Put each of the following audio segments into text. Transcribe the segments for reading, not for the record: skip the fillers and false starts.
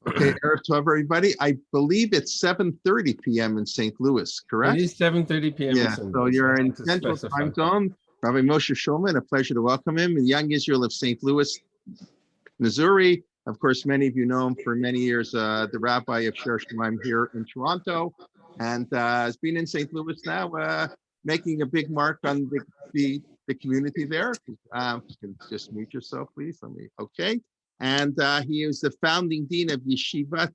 Okay, Erev Tov, everybody. I believe it's 7:30 p.m. in St. Louis, It correct? is 7:30 p.m. in Yeah, St. so Louis. you're I in want to Central specify. Time Zone. Rabbi Moshe Shulman, a pleasure to welcome him. The young Israel of St. Louis, Missouri. Of course, many of you know him for many years, the rabbi of Shir Shemaim here in Toronto, and has been in St. Louis now, making a big mark on the community there. You can just mute yourself, please. Okay. And he is the founding dean of Yeshivat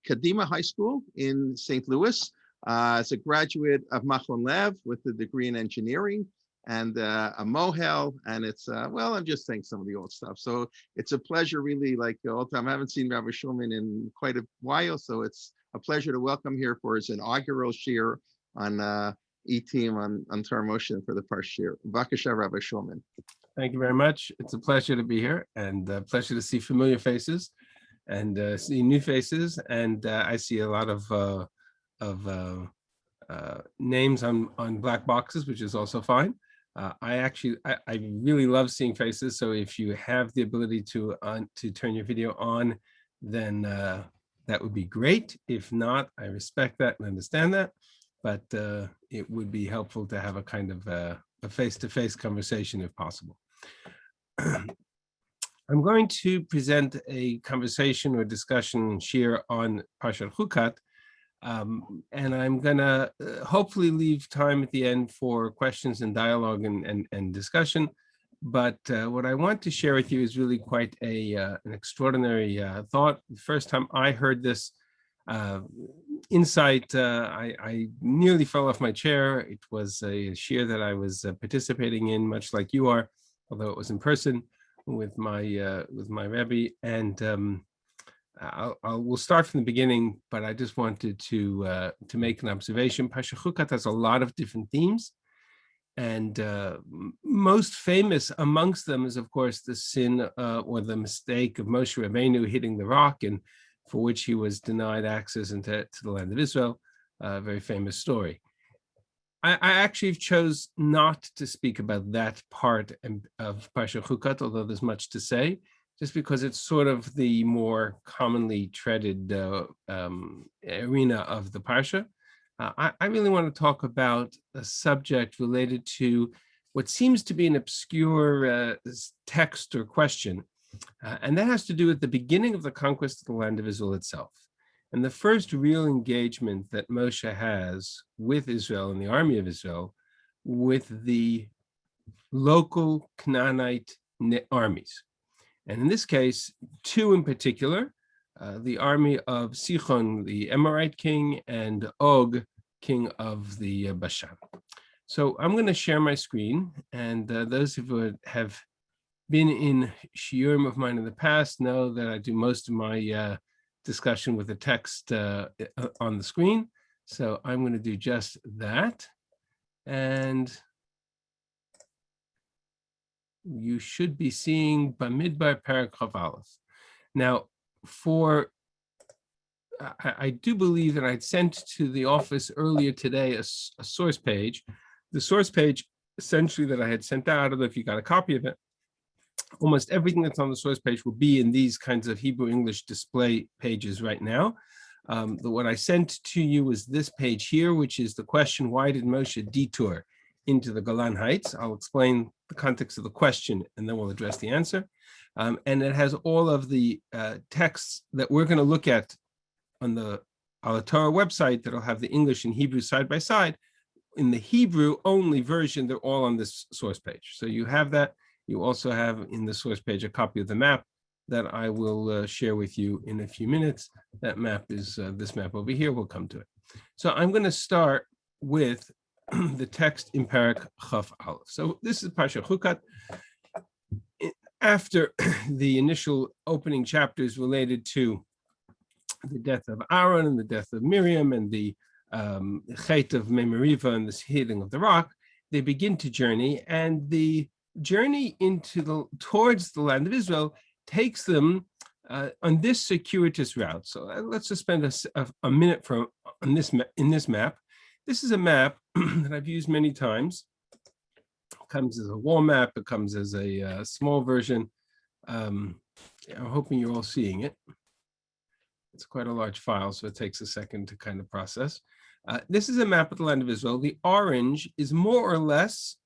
Kadima High School in St. Louis. As a graduate of Machon Lev with a degree in engineering and a Mohel, and it's well, I'm just saying some of the old stuff. So it's a pleasure, really, like all the time. I haven't seen Rabbi Shulman in quite a while, so it's a pleasure to welcome here for his inaugural shir on E-Team on Torah Motion for the Parshat. B'vakasha, Rabbi Shulman. Thank you very much. It's a pleasure to be here, and a pleasure to see familiar faces and see new faces. And I see a lot of names on black boxes, which is also fine. I really love seeing faces. So if you have the ability to turn your video on, then that would be great. If not, I respect that and understand that, but it would be helpful to have a kind of a face-to-face conversation if possible. I'm going to present a conversation or discussion share on Parshat Chukat. And I'm gonna hopefully leave time at the end for questions and dialogue and discussion. But what I want to share with you is really quite an extraordinary thought. The first time I heard this insight, I nearly fell off my chair. It was a share that I was participating in, much like you are, although it was in person with my Rebbe. And we'll start from the beginning, but I just wanted to make an observation. Parshat Chukat has a lot of different themes, and most famous amongst them is, of course, the sin or the mistake of Moshe Rabbeinu hitting the rock, and for which he was denied access into the land of Israel. A very famous story. I actually chose not to speak about that part of Parshat Chukat, although there's much to say, just because it's sort of the more commonly treaded arena of the Parsha. I really want to talk about a subject related to what seems to be an obscure text or question, and that has to do with the beginning of the conquest of the land of Israel itself. And the first real engagement that Moshe has with Israel and the army of Israel with the local Canaanite armies. And in this case, two in particular, the army of Sichon, the Amorite king, and Og, king of the Bashan. So I'm going to share my screen, and those who have been in shiurim of mine in the past know that I do most of my discussion with the text on the screen. So I'm going to do just that. And you should be seeing Bamidbar Parak Chav Aleph. Now, I do believe that I'd sent to the office earlier today a source page. The source page, essentially, that I had sent out, I don't know if you got a copy of it. Almost everything that's on the source page will be in these kinds of Hebrew-English display pages right now. What I sent to you is this page here, which is the question, why did Moshe detour into the Golan Heights? I'll explain the context of the question, and then we'll address the answer. And it has all of the texts that we're going to look at on the Torah website that'll have the English and Hebrew side by side. In the Hebrew only version, they're all on this source page. So you have that. You also have in the source page a copy of the map that I will share with you in a few minutes. That map is this map over here. We'll come to it. So I'm going to start with the text in Parak Chav Aleph. So this is Parshat Chukat. After the initial opening chapters related to the death of Aaron and the death of Miriam and the Chet of Memariva and the hitting of the rock, they begin to journey, and the journey towards the land of Israel takes them on this circuitous route. So let's just spend a minute in this map. This is a map that I've used many times. It comes as a wall map. It comes as a small version. I'm hoping you're all seeing it. It's quite a large file, so it takes a second to kind of process. This is a map of the land of Israel. The orange is more or less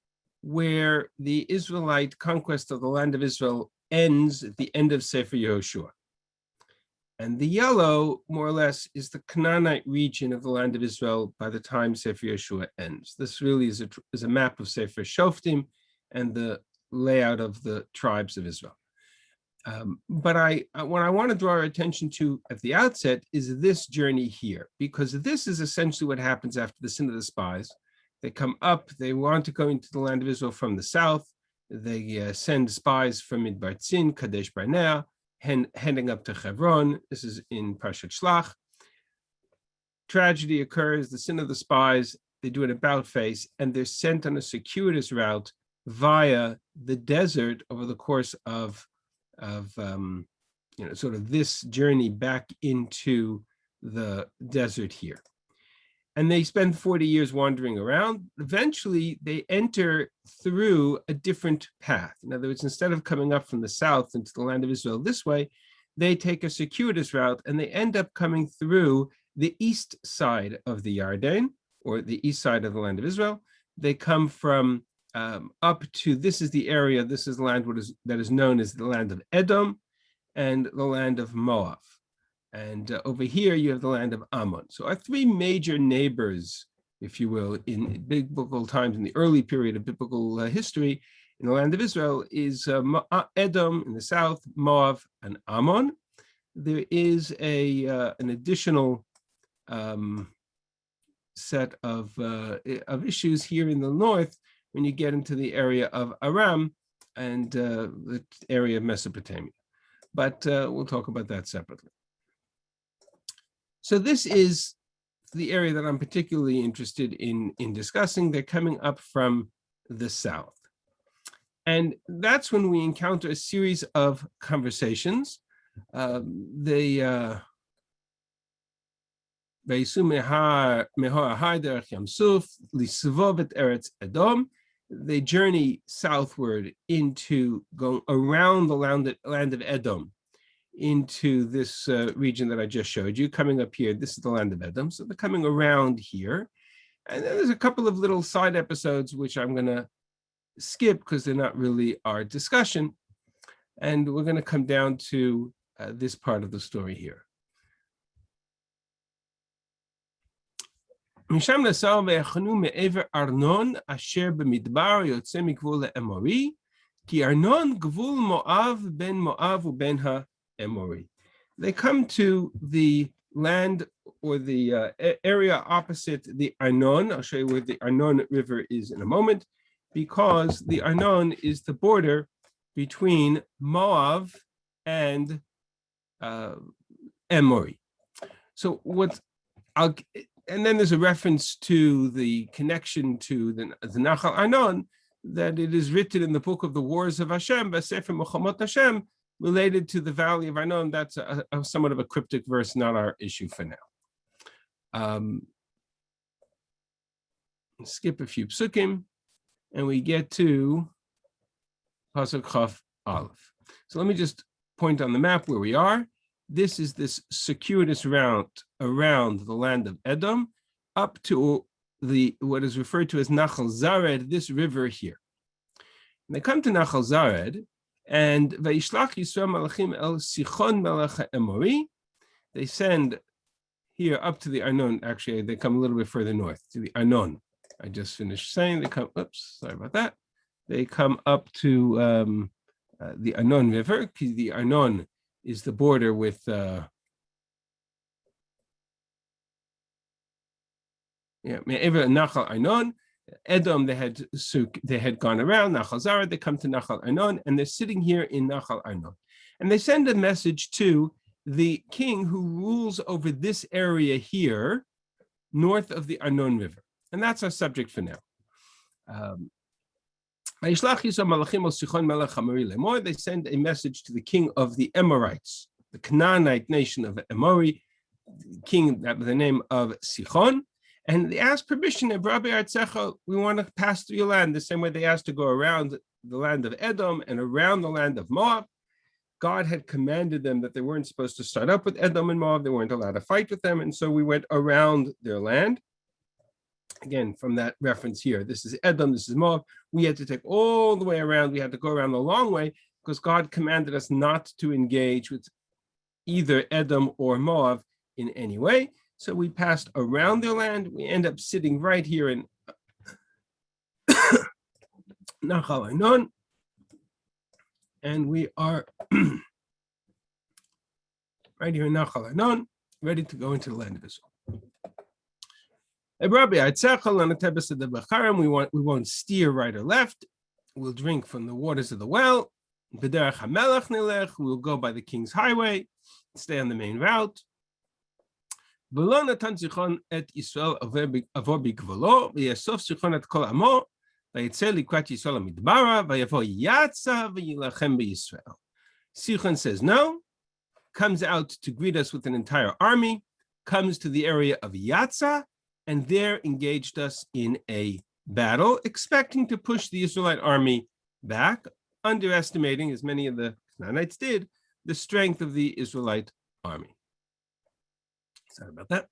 where the Israelite conquest of the land of Israel ends at the end of Sefer Yehoshua. And the yellow, more or less, is the Canaanite region of the land of Israel by the time Sefer Yehoshua ends. This really is a map of Sefer Shoftim and the layout of the tribes of Israel. But what I want to draw our attention to at the outset is this journey here, because this is essentially what happens after the sin of the spies. They come up, they want to go into the land of Israel from the south. They send spies from Midbar Tzin, Kadesh Barnea, heading up to Hebron. This is in Parshat Shlach. Tragedy occurs, the sin of the spies, they do an about face, and they're sent on a circuitous route via the desert over the course of sort of this journey back into the desert here. And they spend 40 years wandering around. Eventually, they enter through a different path. In other words, instead of coming up from the south into the land of Israel this way, they take a circuitous route and they end up coming through the east side of the Yarden, or the east side of the land of Israel. They come from up to, this is the area, this is the land that is known as the land of Edom and the land of Moab. And over here, you have the land of Ammon. So our three major neighbors, if you will, in biblical times, in the early period of biblical history, in the land of Israel, is Edom in the south, Moab, and Ammon. There is an additional set of issues here in the north when you get into the area of Aram and the area of Mesopotamia. But we'll talk about that separately. So this is the area that I'm particularly interested in discussing. They're coming up from the south. And that's when we encounter a series of conversations. They journey southward into going around the land of Edom into this region that I just showed you, coming up here. This is the land of Edom. So they're coming around here. And then there's a couple of little side episodes, which I'm going to skip because they're not really our discussion. And we're going to come down to this part of the story here. משם נסעו ויחנו מעבר ארנון אשר במדבר יוצא מגבול האמורי, כי ארנון גבול מואב בין מואב ובין האמורי. They come to the land or the area opposite the Arnon. I'll show you where the Arnon River is in a moment, because the Arnon is the border between Moab and Amori. So and then there's a reference to the connection to the Nachal Arnon, that it is written in the book of the Wars of Hashem, Sefer Milchamot Hashem, related to the valley of Arnon. That's a somewhat of a cryptic verse, not our issue for now. Skip a few psukim, and we get to Pasuk Chaf Aleph. So let me just point on the map where we are. This is this circuitous route around the land of Edom up to what is referred to as Nachal Zared, this river here. And they come to Nachal Zared, and Vayishlach Yisrael Malachim El Sichon Melech HaEmori. They send here up to the Arnon. Actually, they come a little bit further north to the Arnon. I just finished saying they come. Oops, sorry about that. They come up to the Arnon River, because the Arnon is the border with Nachal Arnon. Edom, they had gone around Nachal Zared. They come to Nachal Arnon, and they're sitting here in Nachal Arnon. And they send a message to the king who rules over this area here, north of the Arnon River. And that's our subject for now. They send a message to the king of the Amorites, the Canaanite nation of Amori, king by the name of Sichon, and they ask permission. We want to pass through your land, the same way they asked to go around the land of Edom and around the land of Moab. God had commanded them that they weren't supposed to start up with Edom and Moab. They weren't allowed to fight with them. And so we went around their land. Again, from that reference here, this is Edom, this is Moab. We had to take all the way around. We had to go around the long way because God commanded us not to engage with either Edom or Moab in any way. So we passed around their land. We end up sitting right here in Nachal Arnon. And we are right here in Nachal Arnon, ready to go into the land of Israel. We won't steer right or left. We'll drink from the waters of the well. We'll go by the king's highway, stay on the main route. Sichon says no, comes out to greet us with an entire army, comes to the area of Yatzah, and there engaged us in a battle, expecting to push the Israelite army back, underestimating, as many of the Canaanites did, the strength of the Israelite army. Sorry about that.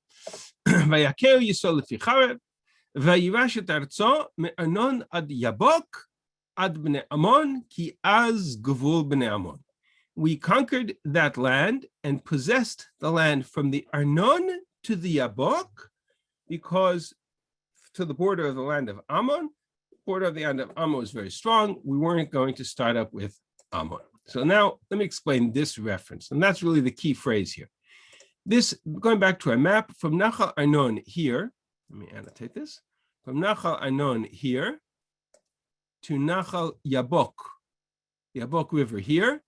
Vayirash et artzo me'arnon ad Yabok ad bnei Ammon ki az gvul bnei Ammon. We conquered that land and possessed the land from the Arnon to the Yabok, because to the border of the land of Ammon, the border of the land of Ammon was very strong. We weren't going to start up with Ammon. So now let me explain this reference, and that's really the key phrase here. This, going back to our map, from Nachal Arnon here, let me annotate this, from Nachal Arnon here to Nachal Yabok, the Yabok River here,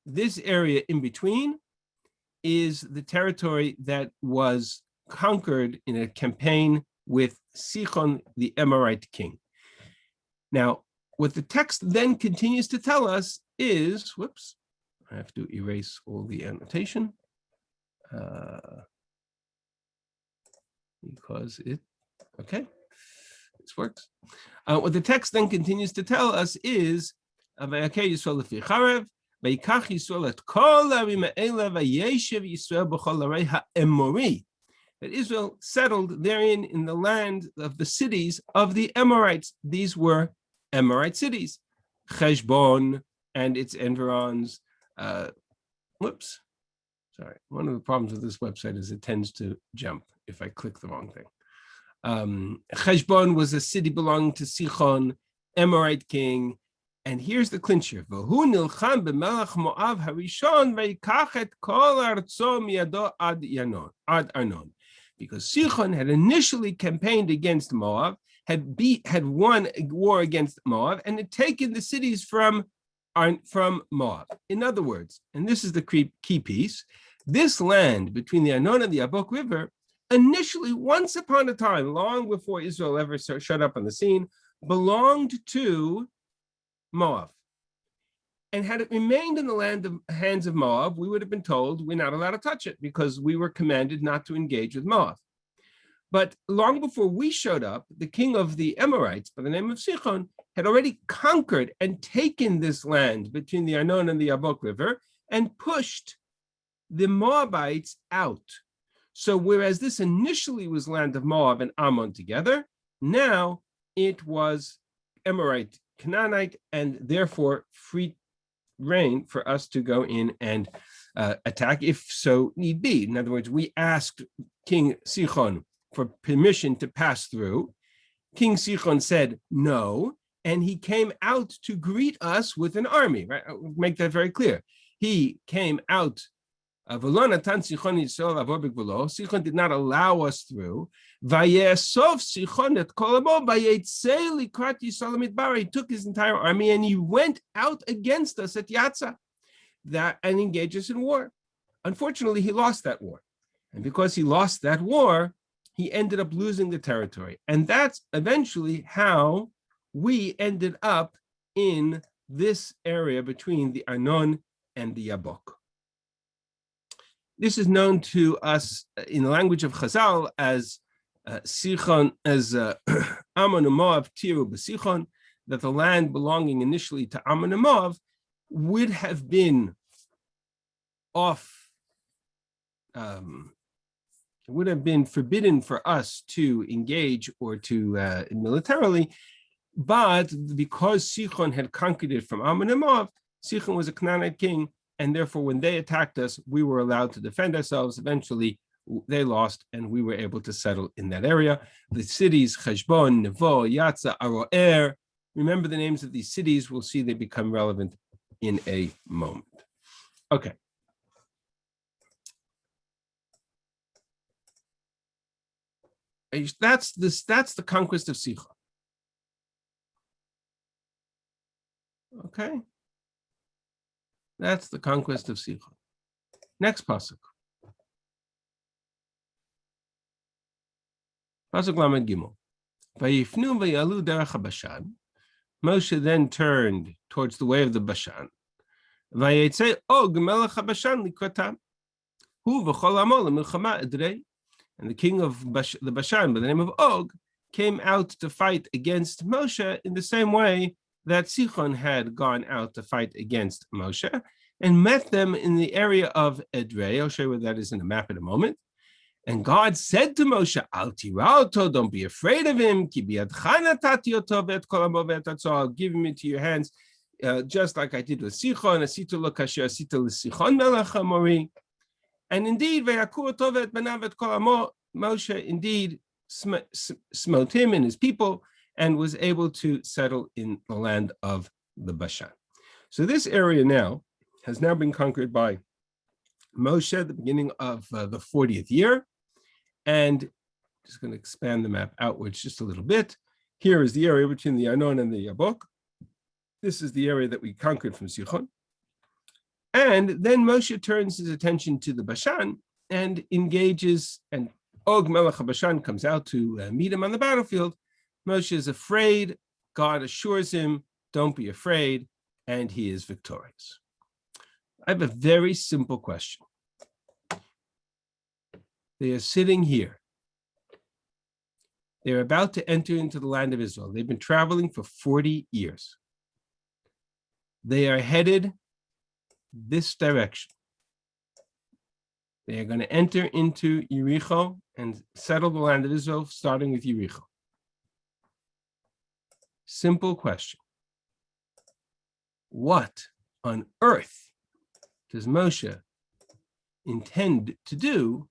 this area in between is the territory that was conquered in a campaign with Sichon, the Amorite king. Now, what the text then continues to tell us is, whoops, I have to erase all the annotation because okay, this works. What the text then continues to tell us is, that Israel settled therein in the land of the cities of the Amorites. These were Amorite cities, Heshbon and its environs. Whoops, sorry. One of the problems with this website is it tends to jump if I click the wrong thing. Heshbon was a city belonging to Sichon, Amorite king. And here's the clincher. V'hu nilcham b'melech Moav harishon v'yikach et kol artzo miyado ad Arnon. Because Sichon had initially campaigned against Moab, had won a war against Moab, and had taken the cities from Moab. In other words, and this is the key piece, this land between the Arnon and the Yabok River, initially, once upon a time, long before Israel ever showed up on the scene, belonged to Moab. And had it remained in the hands of Moab, we would have been told we're not allowed to touch it because we were commanded not to engage with Moab. But long before we showed up, the king of the Amorites, by the name of Sichon, had already conquered and taken this land between the Arnon and the Yabok River and pushed the Moabites out. So whereas this initially was land of Moab and Ammon together, now it was Amorite, Canaanite, and therefore free reign for us to go in and attack if so need be. In other words, we asked King Sichon for permission to pass through. King Sichon said no, and he came out to greet us with an army, right? I'll make that very clear. He came out. Sichon did not allow us through. He took his entire army and he went out against us at Yatzah and engaged us in war. Unfortunately, he lost that war. And because he lost that war, he ended up losing the territory. And that's eventually how we ended up in this area between the Arnon and the Yabok. This is known to us in the language of Chazal as Sichon, as Ammon and Moab tiru b'Sichon, that the land belonging initially to Ammon and Moab would have been off. It would have been forbidden for us to engage or to militarily, but because Sichon had conquered it from Ammon and Moab, Sichon was a Canaanite king, and therefore when they attacked us, we were allowed to defend ourselves. Eventually, they lost, and we were able to settle in that area. The cities, Cheshbon, Nevo, Yatza, Aroer. Remember the names of these cities. We'll see they become relevant in a moment. Okay. That's the conquest of Sichon. Okay. That's the conquest of Sichon. Next pasuk. Pasuk Lamed Gimel. Vayifnu vayalu derech Bashan. Moshe then turned towards the way of the Bashan. Vayetze Og melech HaBashan likratam. Hu v'chol amo lemilchama edrei. And the king of the Bashan, by the name of Og, came out to fight against Moshe in the same way that Sichon had gone out to fight against Moshe, and met them in the area of Edrei. I'll show you where that is in a map in a moment. And God said to Moshe, Al tira'oto, don't be afraid of him. Ki biyadcha natati oto ve'et kol amo ve'et atzo. I'll give him into your hands, just like I did with Sichon. Asita lo kasher asita l'Sichon melech Hamori. And indeed, ve'yaku oto ve'et banav ve'et kol amo. Moshe indeed smote him and his people, and was able to settle in the land of the Bashan. So this area now has now been conquered by Moshe at the beginning of the 40th year. And just going to expand the map outwards just a little bit. Here is the area between the Arnon and the Yabok. This is the area that we conquered from Sichon. And then Moshe turns his attention to the Bashan and engages, and Og Melech HaBashan comes out to meet him on the battlefield. Moshe is afraid. God assures him, don't be afraid, and he is victorious. I have a very simple question. They are sitting here. They're about to enter into the land of Israel. They've been traveling for 40 years. They are headed this direction. They are going to enter into Yericho and settle the land of Israel, starting with Yericho. Simple question. What on earth does Moshe intend to do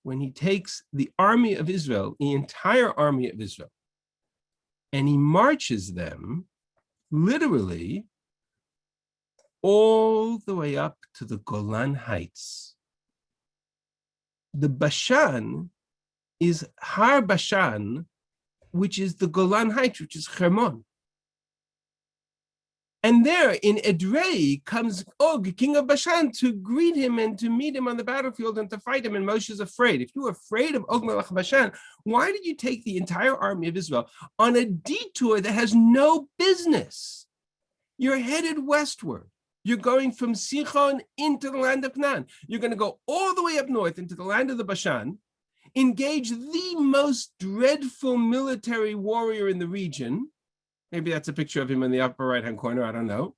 when he takes the army of Israel, the entire army of Israel, and he marches them literally all the way up to the Golan Heights? The Bashan is Har Bashan, which is the Golan Heights, which is Hermon. And there in Edrei comes Og, king of Bashan, to greet him and to meet him on the battlefield and to fight him. And Moshe is afraid. If you were afraid of Og Melech Bashan, why did you take the entire army of Israel on a detour that has no business? You're headed westward. You're going from Sichon into the land of Canaan. You're going to go all the way up north into the land of the Bashan, engage the most dreadful military warrior in the region. Maybe that's a picture of him in the upper right-hand corner. I don't know.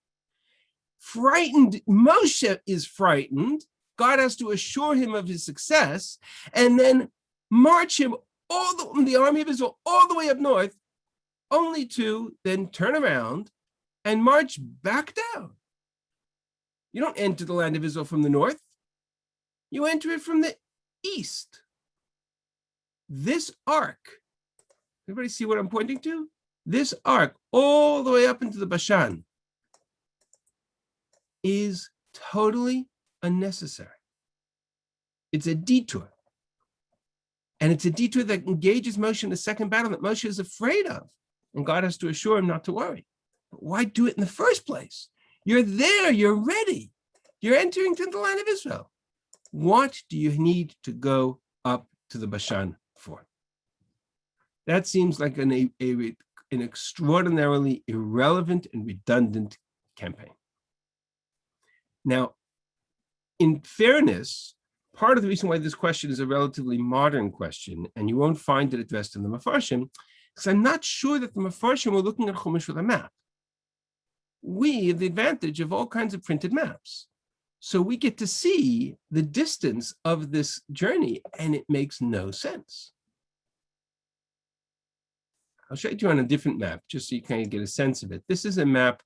Frightened. Moshe is frightened. God has to assure him of his success and then march him the army of Israel all the way up north, only to then turn around and march back down. You don't enter the land of Israel from the north. You enter it from the east. This arc, everybody see what I'm pointing to? This arc all the way up into the Bashan is totally unnecessary. It's a detour. And it's a detour that engages Moshe in a second battle that Moshe is afraid of. And God has to assure him not to worry. But why do it in the first place? You're there, you're ready. You're entering into the land of Israel. What do you need to go up to the Bashan for? That seems like an extraordinarily irrelevant and redundant campaign. Now, in fairness, part of the reason why this question is a relatively modern question, and you won't find it addressed in the Mefarshim, because I'm not sure that the Mefarshim were looking at Chumash with a map. We have the advantage of all kinds of printed maps. So we get to see the distance of this journey, and it makes no sense. I'll show it to you on a different map, just so you kind of get a sense of it. This is a map.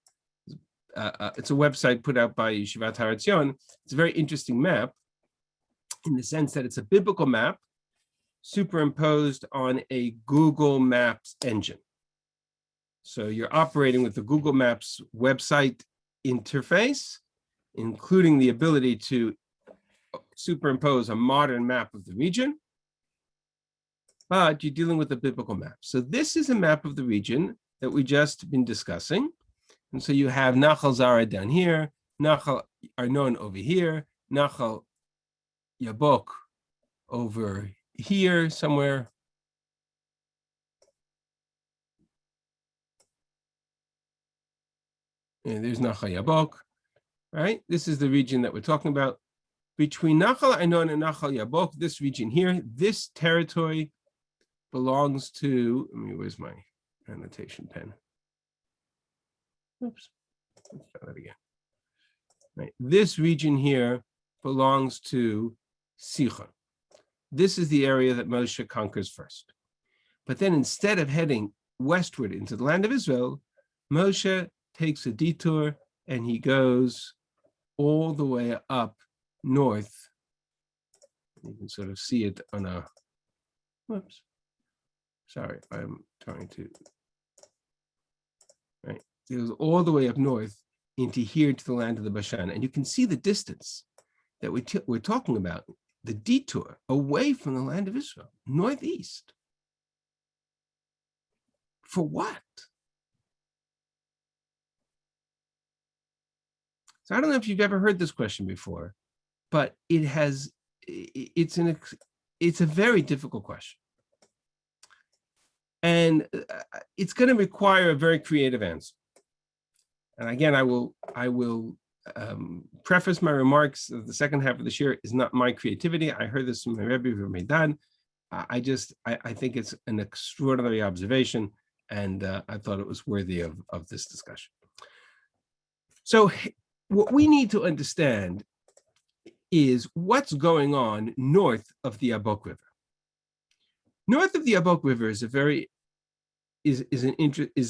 It's a website put out by Yeshivat Har Etzion. It's a very interesting map in the sense that it's a biblical map superimposed on a Google Maps engine. So you're operating with the Google Maps website interface, including the ability to superimpose a modern map of the region, but you're dealing with a biblical map. So this is a map of the region that we just been discussing. And so you have Nachal Zara down here, Nachal Arnon over here, Nachal Yabok over here somewhere. And there's Nachal Yabok, right? This is the region that we're talking about. Between Nachal Arnon and Nachal Yabok, this region here, this territory belongs to, where's my annotation pen? Oops, let's try that again. Right. This region here belongs to Sichon. This is the area that Moshe conquers first. But then instead of heading westward into the land of Israel, Moshe takes a detour and he goes all the way up north. You can sort of see it on a, whoops. Sorry, I'm trying to, right? It goes all the way up north into here to the land of the Bashan. And you can see the distance that we're talking about, the detour away from the land of Israel, northeast. For what? So I don't know if you've ever heard this question before, but it's a very difficult question. And it's going to require a very creative answer. And again, I will preface my remarks. The second half of the shir is not my creativity. I heard this from my Rebbe Meidan. I think it's an extraordinary observation, and I thought it was worthy of this discussion. So what we need to understand is what's going on north of the Yabok River. North of the Yabok River is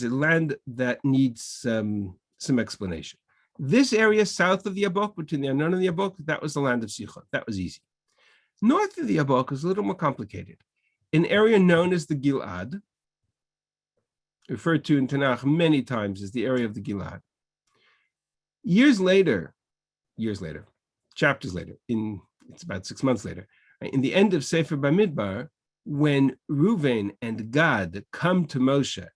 a land that needs some explanation. This area south of the Yabok, between the Arnon and the Yabok, that was the land of Sichon. That was easy. North of the Yabok is a little more complicated. An area known as the Gilad, referred to in Tanakh many times as the area of the Gilad. Chapters later, it's about 6 months later, in the end of Sefer Bamidbar, when Reuven and Gad come to Moshe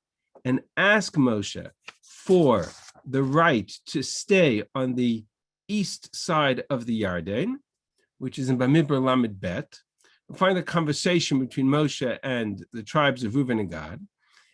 and ask Moshe for the right to stay on the east side of the Yarden, which is in Bamidbar Lamed Bet, we find a conversation between Moshe and the tribes of Reuven and Gad.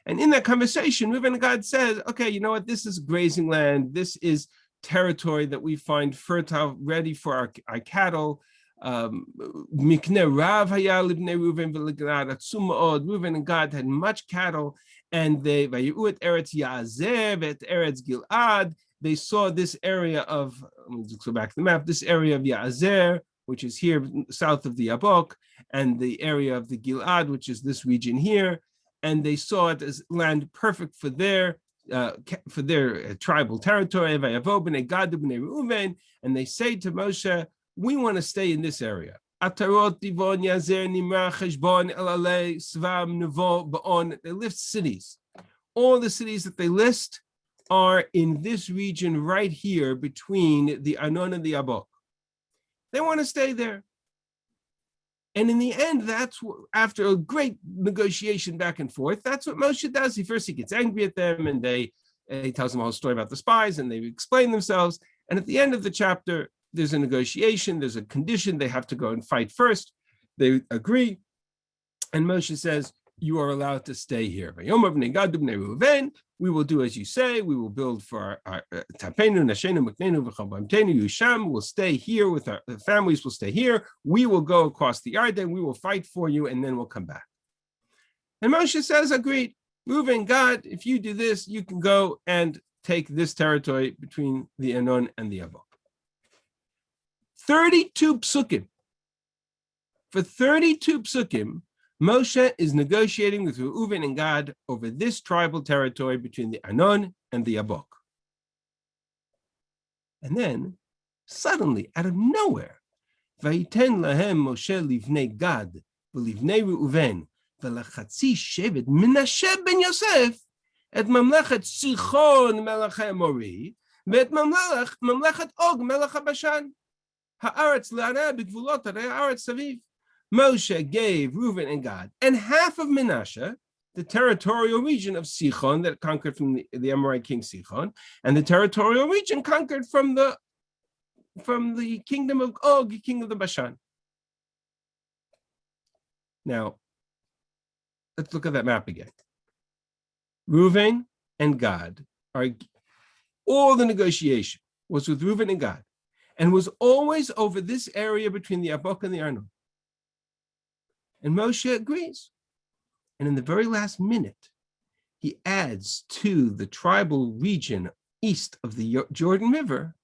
And in that conversation, Reuven and Gad says, okay, you know what? This is grazing land. This is territory that we find fertile, ready for our cattle. Mikne Rav haya libnei Reuven v'legad atzum ma'od. Reuven and Gad had much cattle, and they vayi'u et eretz Ya'azer et eretz Gilad. They saw this area of, let's go back to the map, this area of Ya'azer, which is here south of the Yabok, and the area of the Gilad, which is this region here, and they saw it as land perfect for their tribal territory. And they say to Moshe, we want to stay in this area. They list cities. All the cities that they list are in this region right here between the Arnon and the Yabok. They want to stay there. And in the end, that's what, after a great negotiation back and forth, that's what Moshe does. He gets angry at them, and he tells them a whole story about the spies, and they explain themselves. And at the end of the chapter, there's a negotiation, there's a condition. They have to go and fight first. They agree. And Moshe says, you are allowed to stay here. We will do as you say. We will build for our Tapenu, Nashenu, Meknenu, V'chabamtenu, Yusham. We'll stay here with our families. Will stay here. We will go across the Yarden. We will fight for you, and then we'll come back. And Moshe says, agreed. Reuven, God, if you do this, you can go and take this territory between the Arnon and the Yabok. 32 psukim. For 32 psukim, Moshe is negotiating with Reuven and Gad over this tribal territory between the Arnon and the Yabok. And then, suddenly, out of nowhere, Vayiten lahem Moshe livnei Gad v'livnei Reuven v'lachatzi shevet Menashe ben Yosef et mamlechet Sichon melech HaAmori v'et mamlechet Og melech HaBashan ha'aretz le'areh b'gvulot ha'aretz saviv. Moshe gave Reuven and Gad and half of Menashe, the territorial region of Sichon that conquered from the Amorite king Sichon, and the territorial region conquered from the kingdom of Og, king of the Bashan. Now, let's look at that map again. Reuven and Gad all the negotiation was with Reuven and Gad, and was always over this area between the Yabok and the Arnon. And Moshe agrees. And in the very last minute, he adds to the tribal region east of the Jordan River,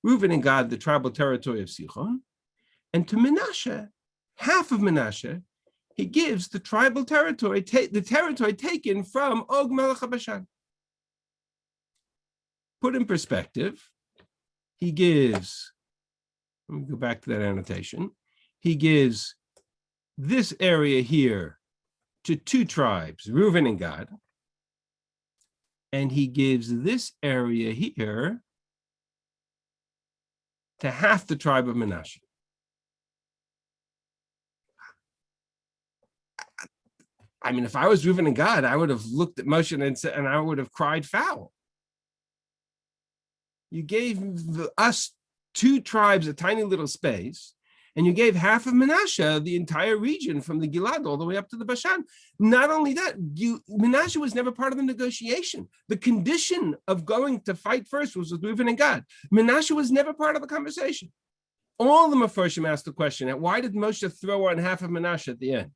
Reuven and Gad, the tribal territory of Sichon, and to Menashe, half of Menashe, he gives the tribal territory, the territory taken from Og Melech HaBashan. Put in perspective, he gives, let me go back to that annotation, he gives this area here to two tribes, Reuven and Gad, and he gives this area here to half the tribe of Menashe. I mean, if I was Reuven and Gad, I would have looked at Moshe and said, and I would have cried foul. You gave us two tribes a tiny little space, and you gave half of Menashe the entire region from the Gilad all the way up to the Bashan. Not only that, Menashe was never part of the negotiation. The condition of going to fight first was with Reuven and Gad. Menashe was never part of the conversation. All the Mefarshim asked the question, why did Moshe throw on half of Menashe at the end?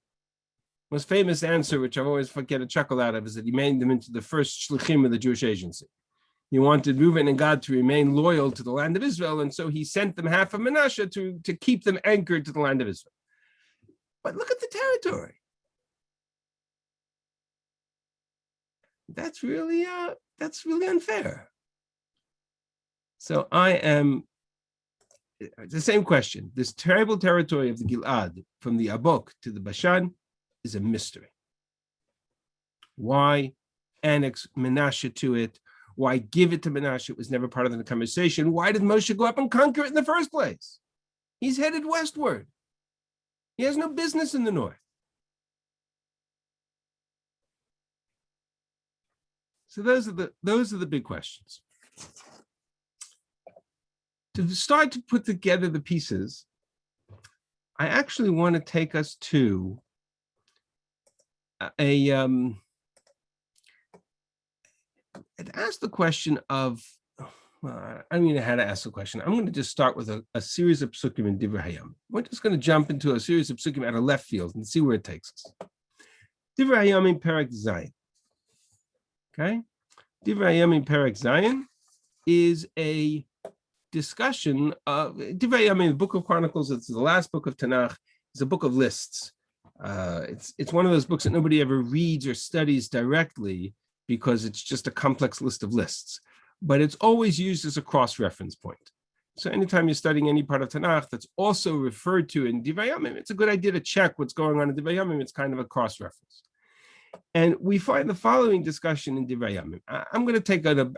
Most famous answer, which I always get a chuckle out of, is that he made them into the first shlichim of the Jewish agency. He wanted Reuven and Gad to remain loyal to the land of Israel, and so he sent them half of Menashe to keep them anchored to the land of Israel. But look at the territory. That's really unfair. So the same question. This terrible territory of the Gilad, from the Abok to the Bashan, is a mystery. Why annex Menashe to it? Why give it to Menashe? It was never part of the conversation. Why did Moshe go up and conquer it in the first place? He's headed westward. He has no business in the north. So those are the big questions. To start to put together the pieces, I actually want to take us to I'd ask the question of, I don't even know how to ask the question. I'm going to just start with a series of psukim in Divrei Hayam. We're just going to jump into a series of psukim out of left field and see where it takes us. Divrei Hayam in Perek Zayin. Okay? Divrei Hayam in Perek Zayin is a discussion of, Divrei Hayam in the Book of Chronicles, it's the last book of Tanakh, it's a book of lists. It's one of those books that nobody ever reads or studies directly, because it's just a complex list of lists, but it's always used as a cross-reference point. So anytime you're studying any part of Tanakh that's also referred to in Divrei Hayamim, it's a good idea to check what's going on in Divrei Hayamim. It's kind of a cross-reference. And we find the following discussion in Divrei Hayamim. I'm going to take an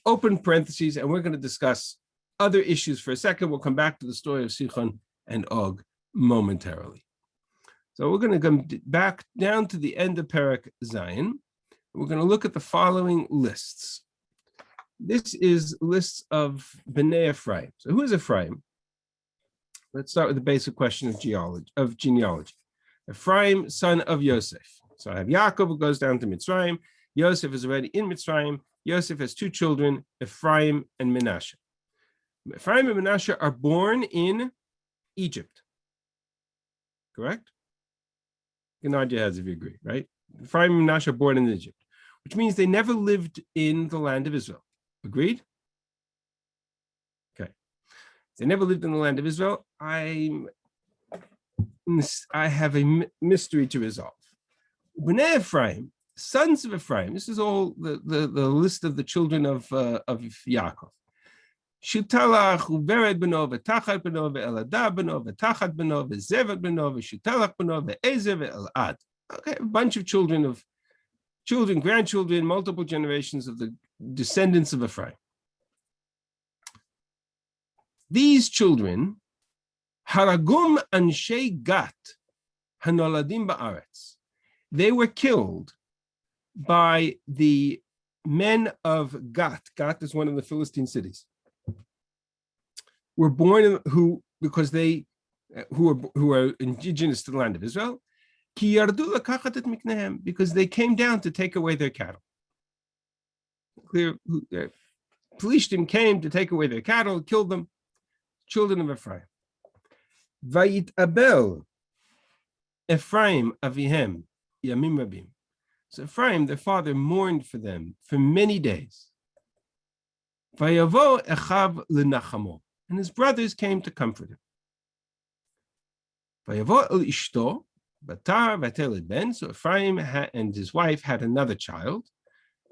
open parentheses, and we're going to discuss other issues for a second. We'll come back to the story of Sichon and Og momentarily. So we're going to come back down to the end of Perek Zayin. We're going to look at the following lists. This is lists of Bnei Ephraim. So who is Ephraim? Let's start with the basic question of genealogy. Ephraim, son of Yosef. So I have Yaakov, who goes down to Mitzrayim. Yosef is already in Mitzrayim. Yosef has two children, Ephraim and Menashe. Ephraim and Menashe are born in Egypt. Correct? You can nod your heads if you agree, right? Ephraim and Menashe are born in Egypt, which means they never lived in the land of Israel. Agreed? Okay. They never lived in the land of Israel. I have a mystery to resolve. Bnei Ephraim, sons of Ephraim. This is all the list of the children of Yaakov. Shutalach uvered beno v'tachat beno ve'eladah beno v'tachat beno v'zevet beno v'shutalach beno ve'ezer ve'elad. Okay, a bunch of children, grandchildren, multiple generations of the descendants of Ephraim. These children, haragum anshei Gat hanoladim ba'aretz. They were killed by the men of Gat. Gat is one of the Philistine cities. Were born who are indigenous to the land of Israel, because they came down to take away their cattle. Clear, Pelishtim came to take away their cattle, killed them, children of Ephraim. Vayit abel Ephraim avihem yamim rabim. So Ephraim, their father, mourned for them for many days. Vayavo echav lenachamo. And his brothers came to comfort him. Vayavo el ishto, batar vateled ben. So Ephraim and his wife had another child.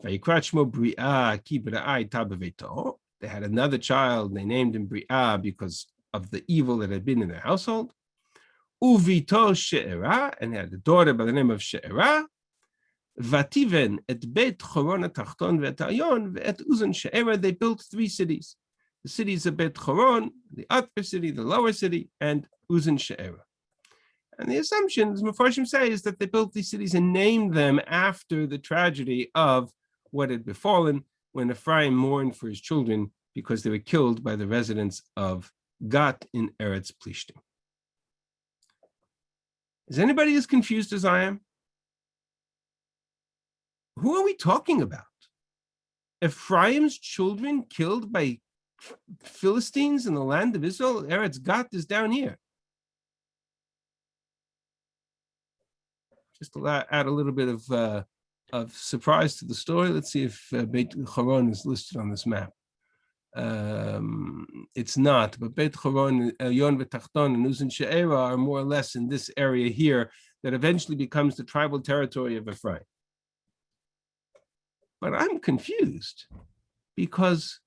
Vayikrachmo bri'ah ki bra'ai tabaveto. They had another child. They named him Bri'ah because of the evil that had been in their household. Uvito she'era, and they had a daughter by the name of She'era. Vativen et beit choron atachton ve'et ayon ve'et uzan she'era. They built 3 cities. The cities of Beit Choron, the upper city, the lower city, and Uzan She'era. And the assumption, as Mefarshim say, is that they built these cities and named them after the tragedy of what had befallen when Ephraim mourned for his children because they were killed by the residents of Gat in Eretz Plishtim. Is anybody as confused as I am? Who are we talking about? Ephraim's children killed by Philistines in the land of Israel? Eretz Gat is down here. Just to add a little bit of surprise to the story. Let's see if Beit Choron is listed on this map. It's not, but Beit Choron, Yon v'Tachton, and Uzan She'era are more or less in this area here that eventually becomes the tribal territory of Ephraim. But I'm confused because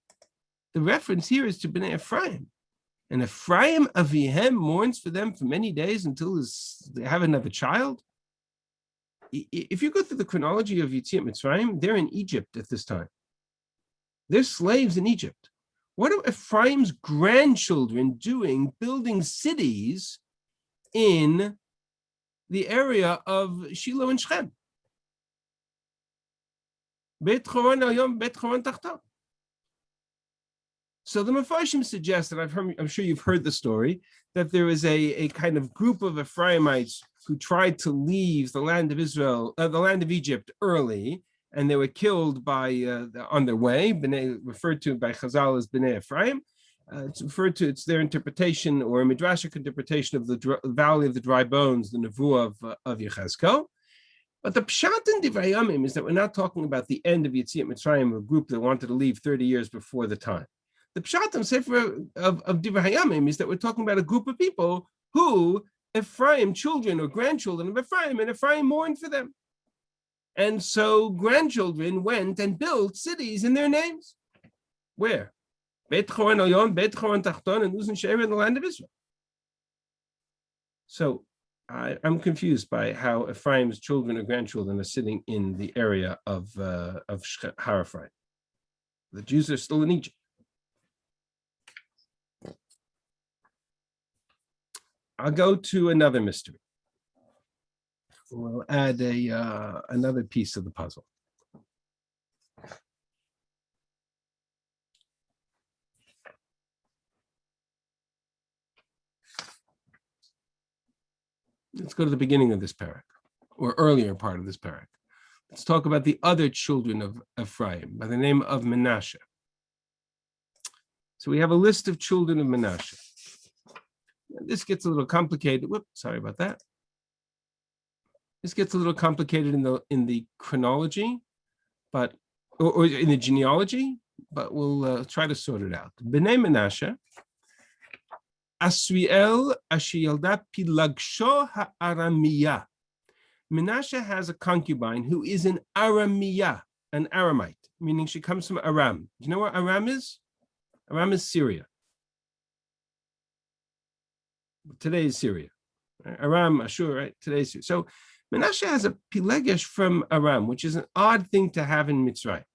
the reference here is to Bnei Ephraim. And Ephraim Avihem mourns for them for many days until they have another child. If you go through the chronology of Yetziat Mitzrayim, they're in Egypt at this time. They're slaves in Egypt. What are Ephraim's grandchildren doing building cities in the area of Shiloh and Shechem? Beit Choron Ayom, Beit Choron Tachta. So the Mefarshim suggest that I'm sure you've heard the story, that there is a kind of group of Ephraimites who tried to leave the land of Israel, the land of Egypt early, and they were killed on their way, referred to by Chazal as Bnei Ephraim. It's their interpretation or a midrashic interpretation of the Valley of the Dry Bones, the Nevuah of Yechezkel. But the pshat in Divrei Hayamim is that we're not talking about the end of Yetziat Mitzrayim, a group that wanted to leave 30 years before the time. The pshat in Sefer of Divrei Hayamim is that we're talking about a group of people who Ephraim, children or grandchildren of Ephraim, and Ephraim mourned for them. And so grandchildren went and built cities in their names. Where? Beit Choron Elyon, Beit Choron Tachton, and Uzan She'era in the land of Israel. So I'm confused by how Ephraim's children or grandchildren are sitting in the area of Har Ephraim. The Jews are still in Egypt. I'll go to another mystery. We'll add another piece of the puzzle. Let's go to the beginning of this parak, or earlier part of this parak. Let's talk about the other children of Ephraim by the name of Menashe. So we have a list of children of Menashe. This gets a little complicated. Whoops, sorry about that. This gets a little complicated in the chronology, but or in the genealogy, but we'll try to sort it out. Bnei Menashe Asriel asher yalda Pilagsho ha'aramiyah. Menashe has a concubine who is an Aramiyah, an Aramite, meaning she comes from Aram. Do you know where Aram is? Aram is Syria. Today is Syria. Aram, Ashur, right? Today's Syria. So Menashe has a Pilegesh from Aram, which is an odd thing to have in Mitzrayim.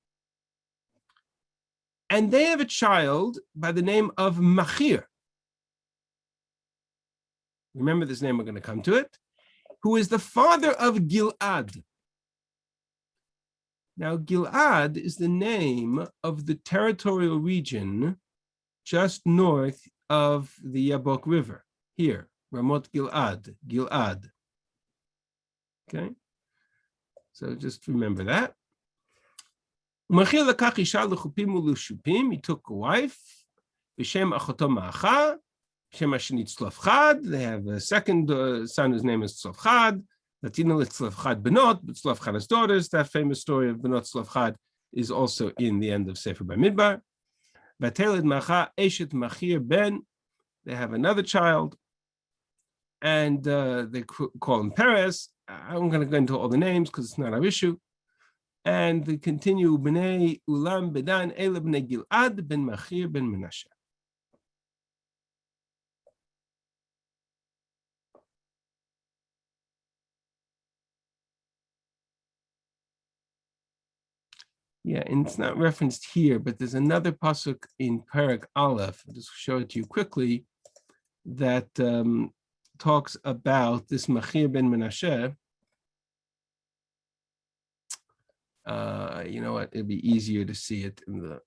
And they have a child by the name of Machir. Remember this name, we're going to come to it, who is the father of Gilad. Now, Gilad is the name of the territorial region just north of the Yabok River, here, Ramot Gilad, Gilad. Okay, so just remember that. He took a wife, B'Shem Achoto Ma'acha, B'Shem Ashenit Tzlofchad. They have a second son whose name is Tzlofchad. Latina Tzlofchad Benot, but Tzlofchad's daughters. That famous story of Benot Tzlofchad is also in the end of Sefer Bamidbar. Vateled Macha Eshet Machir Ben. They have another child, and they call him Perez. I'm going to go into all the names because it's not our issue. And they continue, B'nai Ulam Bedan Ele B'nai Gilad Ben Machir Ben Menashe. Yeah, and it's not referenced here, but there's another pasuk in Parak Aleph, I'll just show it to you quickly, that talks about this Machir Ben Menashe. You know what? It'd be easier to see it in the.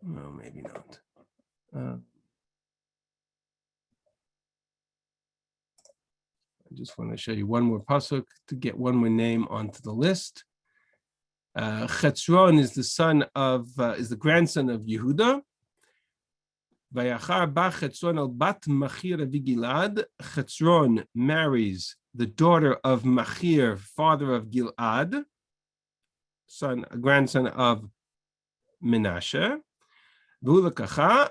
No, maybe not. I just want to show you one more pasuk to get one more name onto the list. Chetzron is the grandson of Yehuda. Vayachar ba Chetzron al bat Machir Gilad. Chetzron marries the daughter of Machir, father of Gilad, grandson of Menashe. V'ulakacha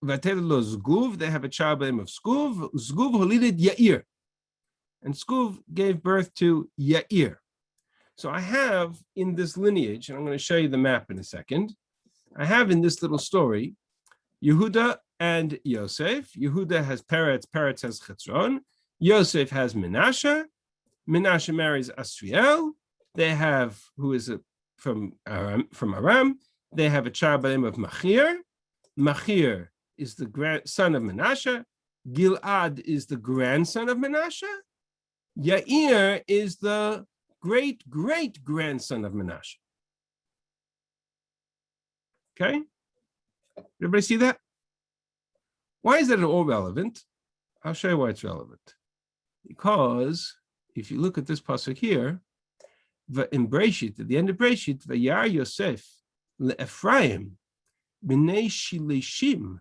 v'atel lo Zguv. They have a child by the name of Zguv. Zguv holided Yair, and Zguv gave birth to Yair. So I have in this lineage, and I'm going to show you the map in a second. I have in this little story Yehuda and Yosef. Yehuda has Peretz, Peretz has Chetzron. Yosef has Menashe. Menashe marries Asriel. They have, who is from Aram. They have a child by the name of Machir. Machir is the son of Menashe. Gilad is the grandson of Menashe. Yair is the great-great-grandson of Menashe. Okay? Everybody see that? Why is that all relevant? I'll show you why it's relevant. Because if you look at this pasuk here, in Breshit, at the end of Breshit, Vayar Yosef leEphraim b'nei Shilishim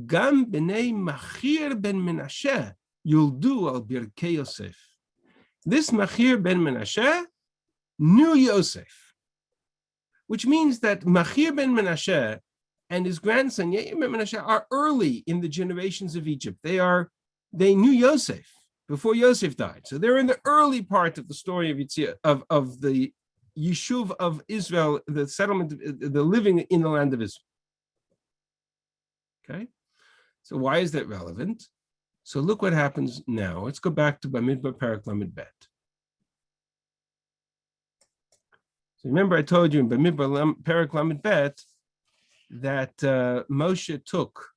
gam b'nei Machir ben Menashe yuldu al birkei Yosef. This Machir ben Menashe knew Yosef, which means that Machir ben Menashe and his grandson Yair ben Menashe are early in the generations of Egypt. They knew Yosef before Yosef died. So they're in the early part of the story of of the Yishuv of Israel, the settlement, the living in the land of Israel. Okay, so why is that relevant? So look what happens now. Let's go back to Bamidbar Parak Lamed Bet. So remember I told you in Bamidbar Parak Lamed Bet that Moshe took,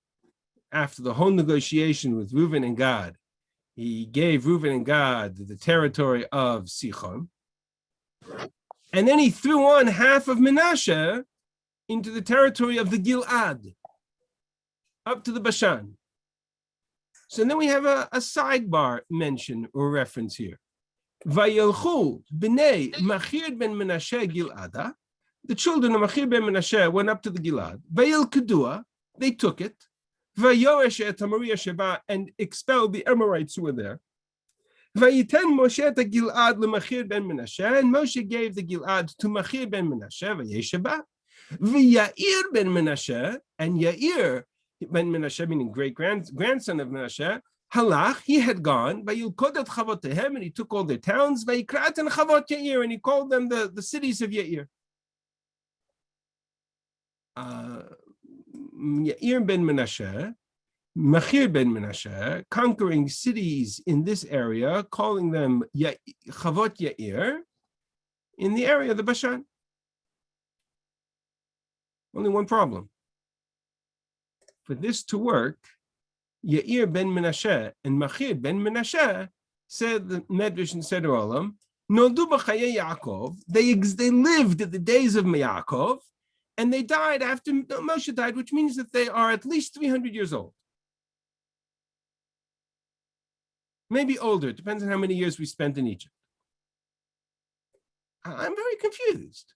after the whole negotiation with Reuven and Gad, he gave Reuven and Gad the territory of Sichon, and then he threw on half of Menashe into the territory of the Gilad, up to the Bashan. So then we have a sidebar mention or reference here. Vayelchu b'nei Machir ben Menashe Gilada. The children of Machir ben Menashe went up to the Gilad. Vayel Kedua, they took it. Vayoresh et Amaria Sheba, and expelled the Amorites who were there. Vayiten Moshe et Gilad leMachir ben Menashe, and Moshe gave the Gilad to Machir ben Menashe. Vayesheba. V'Yair ben Menashe, and Yair ben Menashe, meaning grandson of Menashe, halach, he had gone, vayilkod et chavotehem, and he took all their towns, vayikrat and Chavot Yair, and he called them the cities of Yair. Yair ben Menashe, Machir ben Menashe, conquering cities in this area, calling them Chavot Yair, in the area of the Bashan. Only one problem. For this to work, Yair ben Menashe and Machir ben Menashe, said the Medrash and Seder Olam, Noldu b'chayei Yaakov, they lived at the days of Yaakov, and they died after Moshe died, which means that they are at least 300 years old. Maybe older, it depends on how many years we spent in Egypt. I'm very confused.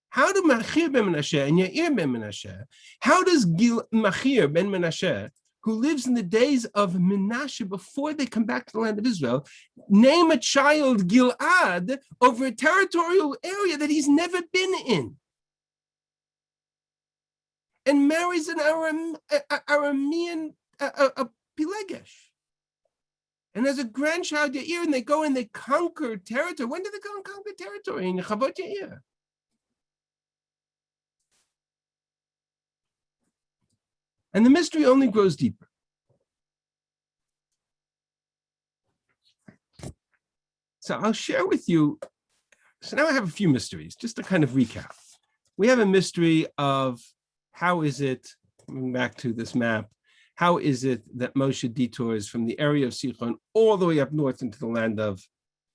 How do Machir ben Menashe and Yair ben Menashe, how does Machir ben Menashe, who lives in the days of Menashe before they come back to the land of Israel, name a child Gilad over a territorial area that he's never been in? And marries an Aramean Pilegesh. And as a grandchild Yair, and they go and they conquer territory. When did they go and conquer territory? In Chavot Yair. And the mystery only grows deeper. So I'll share with you. So now I have a few mysteries, just to kind of recap. We have a mystery of how is it, coming back to this map, how is it that Moshe detours from the area of Sichon all the way up north into the land of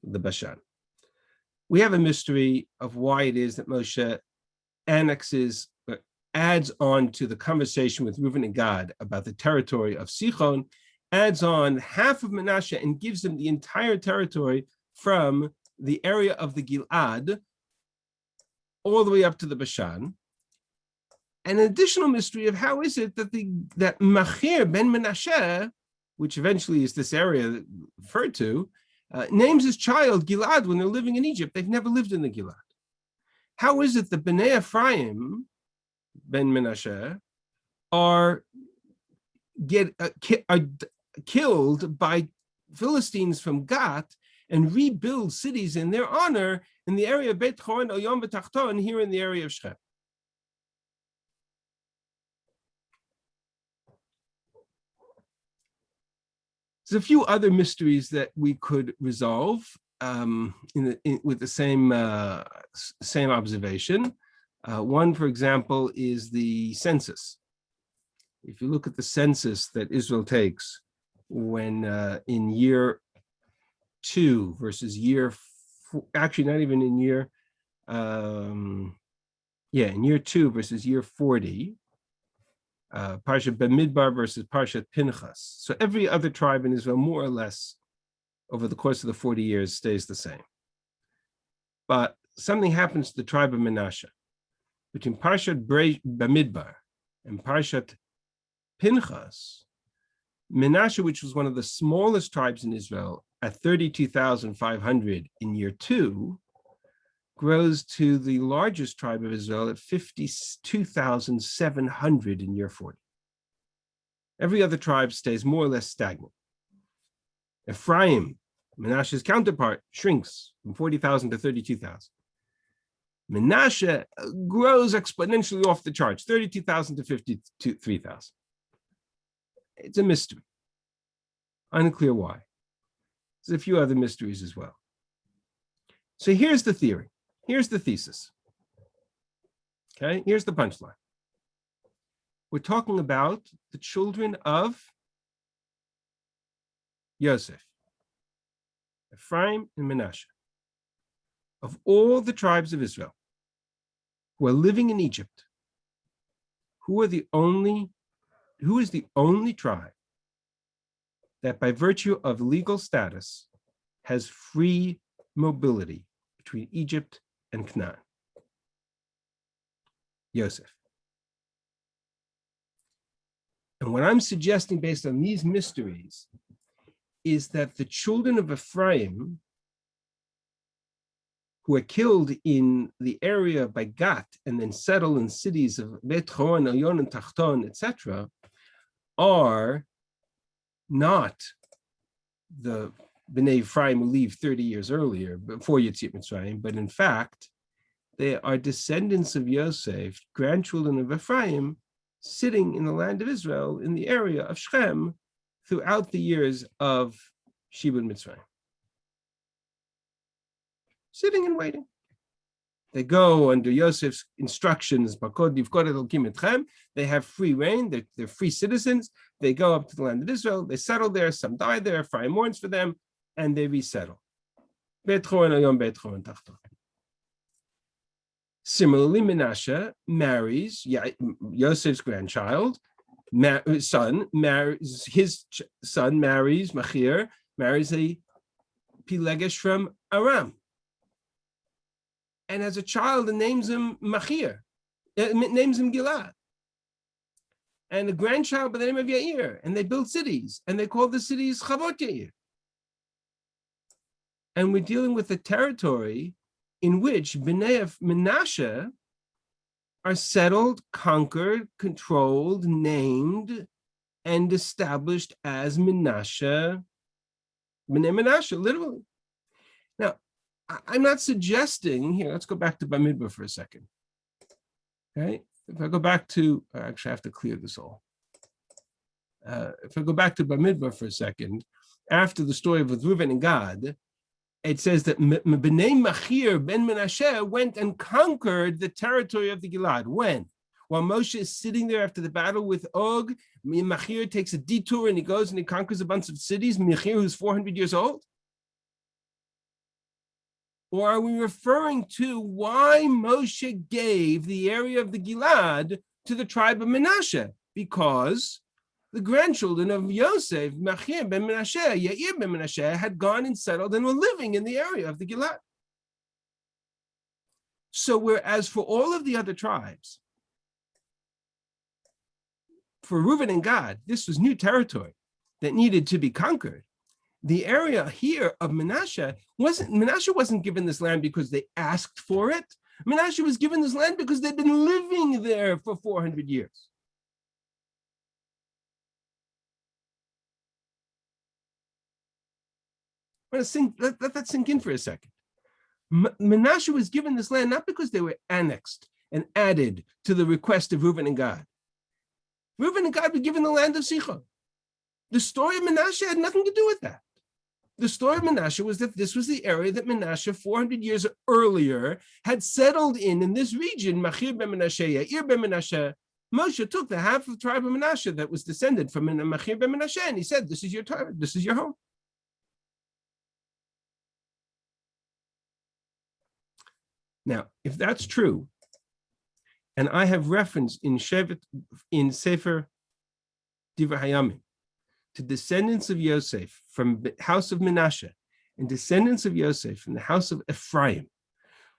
the Bashan? We have a mystery of why it is that Moshe adds on to the conversation with Reuven and Gad about the territory of Sichon, adds on half of Menashe and gives them the entire territory from the area of the Gilad all the way up to the Bashan. An additional mystery of how is it that that Machir ben Menashe, which eventually is this area referred to, names his child Gilad when they're living in Egypt. They've never lived in the Gilad. How is it that Bnei Ephraim ben Menashe are killed by Philistines from Gath and rebuild cities in their honor in the area of Beit Horon, Oyom v'Tachton, here in the area of Shechem? There's a few other mysteries that we could resolve with the same observation. One, for example, is the census. If you look at the census that Israel takes when in year 2 versus year 4, actually not even in year, in year 2 versus year 40, Parshat Bamidbar versus Parshat Pinchas. So every other tribe in Israel, more or less, over the course of the 40 years, stays the same. But something happens to the tribe of Menashe. Between Parshat Bamidbar and Parshat Pinchas, Menashe, which was one of the smallest tribes in Israel, at 32,500 in year 2, grows to the largest tribe of Israel at 52,700 in year 40. Every other tribe stays more or less stagnant. Ephraim, Menashe's counterpart, shrinks from 40,000 to 32,000. Menashe grows exponentially off the charts, 32,000 to 53,000. It's a mystery. Unclear why. There's a few other mysteries as well. So here's the theory. Here's the thesis. Okay, here's the punchline. We're talking about the children of Yosef, Ephraim and Menashe. Of all the tribes of Israel who are living in Egypt, who is the only tribe that by virtue of legal status has free mobility between Egypt and Canaan? Yosef. And what I'm suggesting based on these mysteries is that the children of Ephraim who were killed in the area by Gat and then settled in cities of Bet Horon, Elyon, and Tachton, etc., are not the Bnei Ephraim who leave 30 years earlier, before Yetziat Mitzrayim, but in fact, they are descendants of Yosef, grandchildren of Ephraim, sitting in the land of Israel in the area of Shechem throughout the years of Shibud Mitzrayim. Sitting and waiting. They go under Yosef's instructions. They have free reign. They're free citizens. They go up to the land of Israel. They settle there. Some die there. Ephraim mourns for them, and they resettle. Similarly, Menashe marries Yosef's grandchild. His son marries Machir, marries a Pilegesh from Aram, and as a child, and names him Machir, names him Gilad, and a grandchild by the name of Yair, and they build cities, and they call the cities Chavot Yair. And we're dealing with a territory in which Bnei Menashe are settled, conquered, controlled, named, and established as Menashe, Bnei Menashe, literally. Now, I'm not suggesting, here, let's go back to Bamidbar for a second. Okay, if I go back to, actually I have to clear this all. If I go back to Bamidbar for a second, after the story of Reuven and Gad, it says that Bnei Machir ben Menashe went and conquered the territory of the Gilad. When? While Moshe is sitting there after the battle with Og, Machir takes a detour and he goes and he conquers a bunch of cities, Machir who's 400 years old? Or are we referring to why Moshe gave the area of the Gilad to the tribe of Menashe? Because the grandchildren of Yosef, Machir ben Menashe, Yair ben Menashe, had gone and settled and were living in the area of the Gilad. So whereas for all of the other tribes, for Reuben and Gad, this was new territory that needed to be conquered. The area here of Menashe wasn't given this land because they asked for it. Menashe was given this land because they'd been living there for 400 years. Let that sink in for a second. Menashe was given this land not because they were annexed and added to the request of Reuben and Gad. Reuben and Gad were given the land of Sichon. The story of Menashe had nothing to do with that. The story of Menashe was that this was the area that Menashe 400 years earlier had settled in this region, Machir ben Menashe, Yair ben Menashe. Moshe took the half of the tribe of Menashe that was descended from Machir ben Menashe, and he said, this is your tribe, this is your home. Now, if that's true, and I have reference in Sefer Divrei Hayamim to descendants of Yosef from the house of Menashe and descendants of Yosef from the house of Ephraim,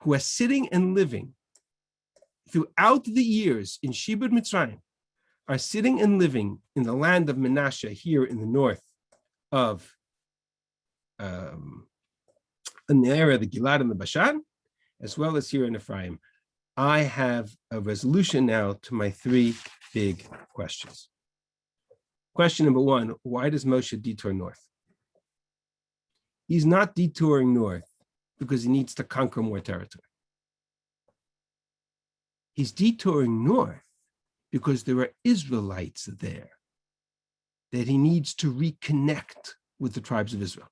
who are sitting and living throughout the years in Shibud Mitzrayim, are sitting and living in the land of Menashe here in the north of, in the area of the Gilad and the Bashan, as well as here in Ephraim. I have a resolution now to my three big questions. Question number one, why does Moshe detour north? He's not detouring north because he needs to conquer more territory. He's detouring north because there are Israelites there that he needs to reconnect with the tribes of Israel.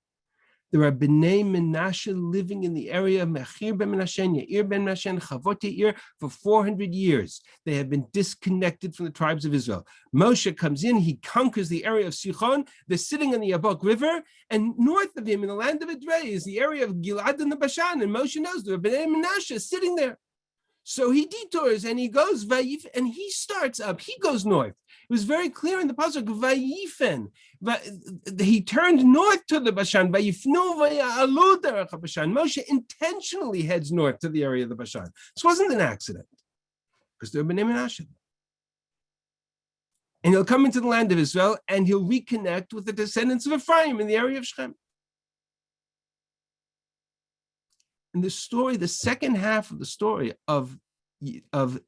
There are Bnei Menashe living in the area of Machir ben Menashe, Yair ben Menashe, and Chavot Yair for 400 years. They have been disconnected from the tribes of Israel. Moshe comes in, he conquers the area of Sichon. They're sitting on the Yabok River, and north of him in the land of Edrei is the area of Gilad and the Bashan, and Moshe knows there are Bnei Menashe sitting there. So he detours and he goes, and he starts up, he goes north. It was very clear in the pasuk, Vayifen. He turned north to the Bashan. Vayifnu vaya'alu derech Bashan. Moshe intentionally heads north to the area of the Bashan. This wasn't an accident, because there are Bnei Menashe. And he'll come into the land of Israel and he'll reconnect with the descendants of Ephraim in the area of Shechem. And the story, the second half of the story of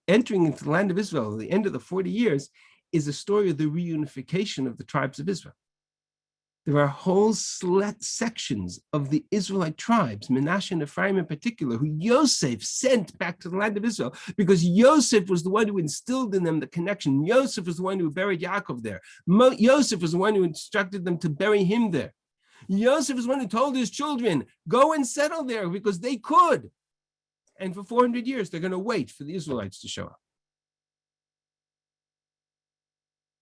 entering into the land of Israel at the end of the 40 years is a story of the reunification of the tribes of Israel. There are whole sections of the Israelite tribes, Menashe and Ephraim in particular, who Yosef sent back to the land of Israel because Yosef was the one who instilled in them the connection. Yosef was the one who buried Yaakov there. Yosef was the one who instructed them to bury him there. Yosef is the one who told his children, go and settle there because they could. And for 400 years, they're going to wait for the Israelites to show up.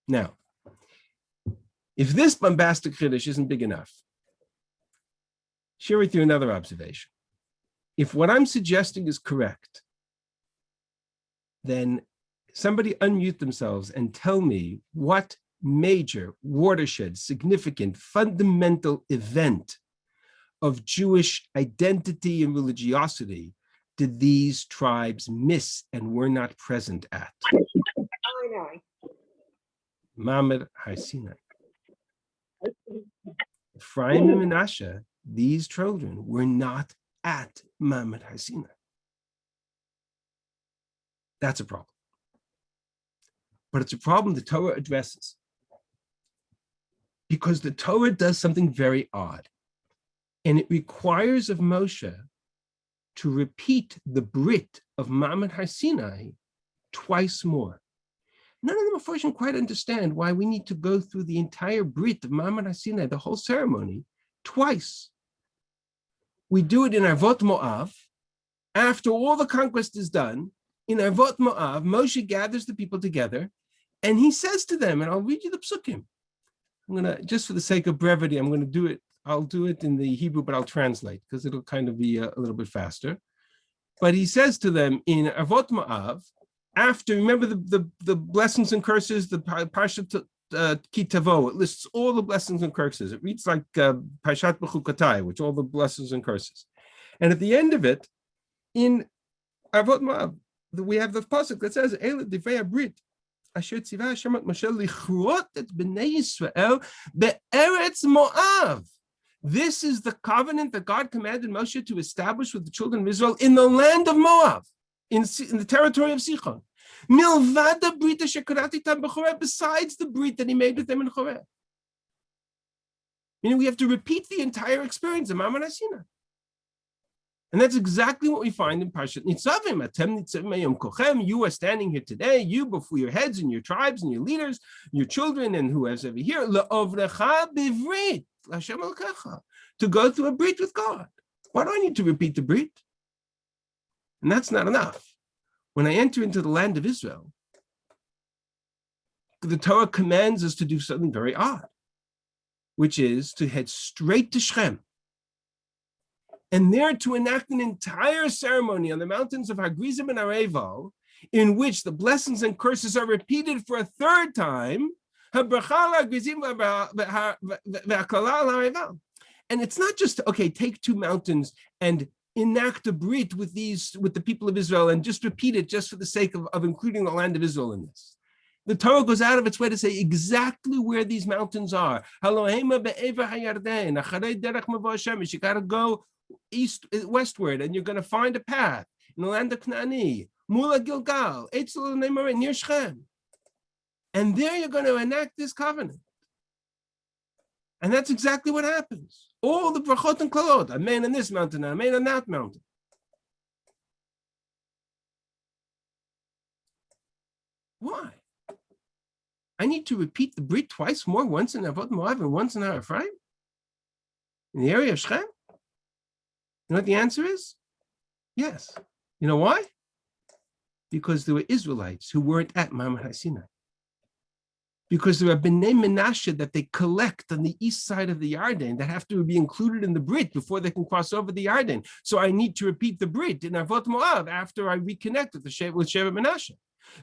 Now, if this bombastic chiddush isn't big enough, share with you another observation. If what I'm suggesting is correct, then somebody unmute themselves and tell me what major, watershed, significant, fundamental event of Jewish identity and religiosity did these tribes miss and were not present at? Mamad Har Sinai. Ephraim and Menashe, these children were not at Mamad Har Sinai. That's a problem. But it's a problem the Torah addresses. Because the Torah does something very odd. And it requires of Moshe to repeat the Brit of Mamad Har Sinai twice more. None of them, unfortunately, quite understand why we need to go through the entire Brit of Mamad Har Sinai, the whole ceremony, twice. We do it in Avot Moav. After all the conquest is done, in Avot Moav, Moshe gathers the people together, and he says to them, and I'll read you the psukim. I'm going to, just for the sake of brevity, I'm going to do it. I'll do it in the Hebrew, but I'll translate because it'll kind of be a little bit faster. But he says to them in Avot Moav, after, remember the blessings and curses, the Parshat Ki Tavo, it lists all the blessings and curses. It reads like Parshat Chukat, which all the blessings and curses. And at the end of it, in Avot Moav, we have the pasuk that says, Eila Divrei Brit, Asher Tzivah Hashem et Moshe lichrot et bnei Yisrael be'eretz Moav. This is the covenant that God commanded Moshe to establish with the children of Israel in the land of Moab, in the territory of Sichon. Milvad the Brit asher karati tam b'Choreb, besides the Brit that he made with them in Choreb. Meaning we have to repeat the entire experience of Mamad Har Sinai. And that's exactly what we find in Parshat Nitzavim. Atem nitzavim hayom kochem. You are standing here today, you before your heads and your tribes and your leaders, your children and whoever's over here, le'ovrecha bivrit, l'Hashem Elokecha, to go through a brit with God. Why do I need to repeat the brit? And that's not enough. When I enter into the land of Israel, the Torah commands us to do something very odd, which is to head straight to Shechem, and there to enact an entire ceremony on the mountains of Hagrizim and Areval, in which the blessings and curses are repeated for a third time. And it's not just, okay, take two mountains and enact a brit with the people of Israel and just repeat it just for the sake of including the land of Israel in this. The Torah goes out of its way to say exactly where these mountains are. You got to go westward, and you're going to find a path in the land of Knaani, Mula Gilgal, Eitzel near Shechem. And there you're going to enact this covenant. And that's exactly what happens. All the brachot and klalot, a man on this mountain, a man on that mountain. Why? I need to repeat the Brit twice more, once in Avot Moav and once in Har Ephraim? In the area of Shechem? You know what the answer is? Yes. You know why? Because there were Israelites who weren't at Mamad Har Sinai. Because there are Bnei Menashe that they collect on the east side of the Yarden that have to be included in the Brit before they can cross over the Yarden. So I need to repeat the Brit in Avot Moav after I reconnect with Sheva Menashe.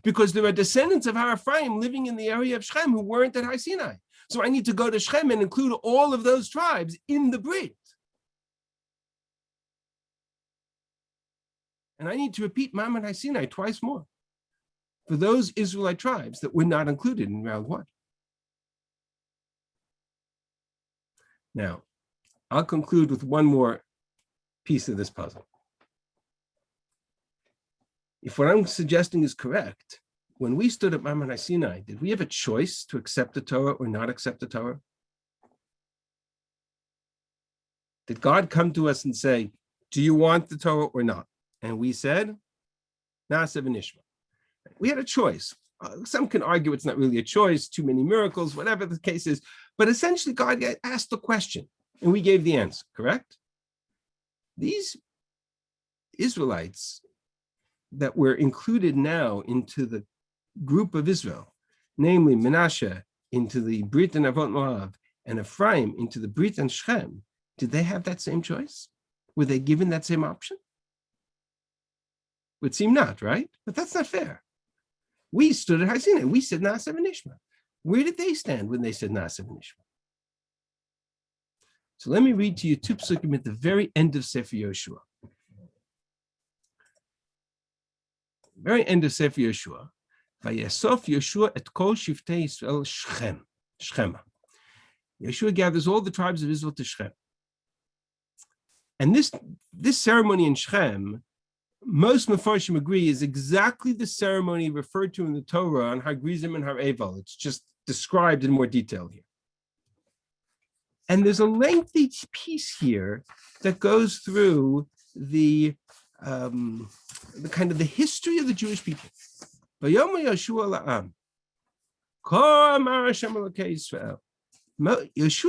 Because there are descendants of Har Ephraim living in the area of Shechem who weren't at Har Sinai. So I need to go to Shechem and include all of those tribes in the Brit. And I need to repeat Mamad Har Sinai twice more for those Israelite tribes that were not included in round one. Now, I'll conclude with one more piece of this puzzle. if what I'm suggesting is correct, when we stood at Mount Sinai, did we have a choice to accept the Torah or not accept the Torah? Did God come to us and say, do you want the Torah or not? And we said, Na'aseh v'nishma. We had a choice. Some can argue it's not really a choice, too many miracles, whatever the case is. But essentially, God asked the question, and we gave the answer, correct? These Israelites that were included now into the group of Israel, namely Menashe into the Brit and Avot Moav, and Ephraim into the Brit and Shechem, did they have that same choice? Were they given that same option? Would seem not, right? But that's not fair. We stood at Har Sinai. We said Na'aseh v'nishma. Where did they stand when they said Na'aseh v'nishma? So let me read to you two psukim at the very end of Sefer Yoshua. Very end of Sefer Yoshua. Vayasof Yoshua et kol shiftei Yisrael Shechema. Yoshua gathers all the tribes of Israel to Shechem. And this ceremony in Shechem, most Mefarshim agree, is exactly the ceremony referred to in the Torah on Har Grizim and Har Eval. It's just described in more detail here. And there's a lengthy piece here that goes through the kind of the history of the Jewish people. Yeshua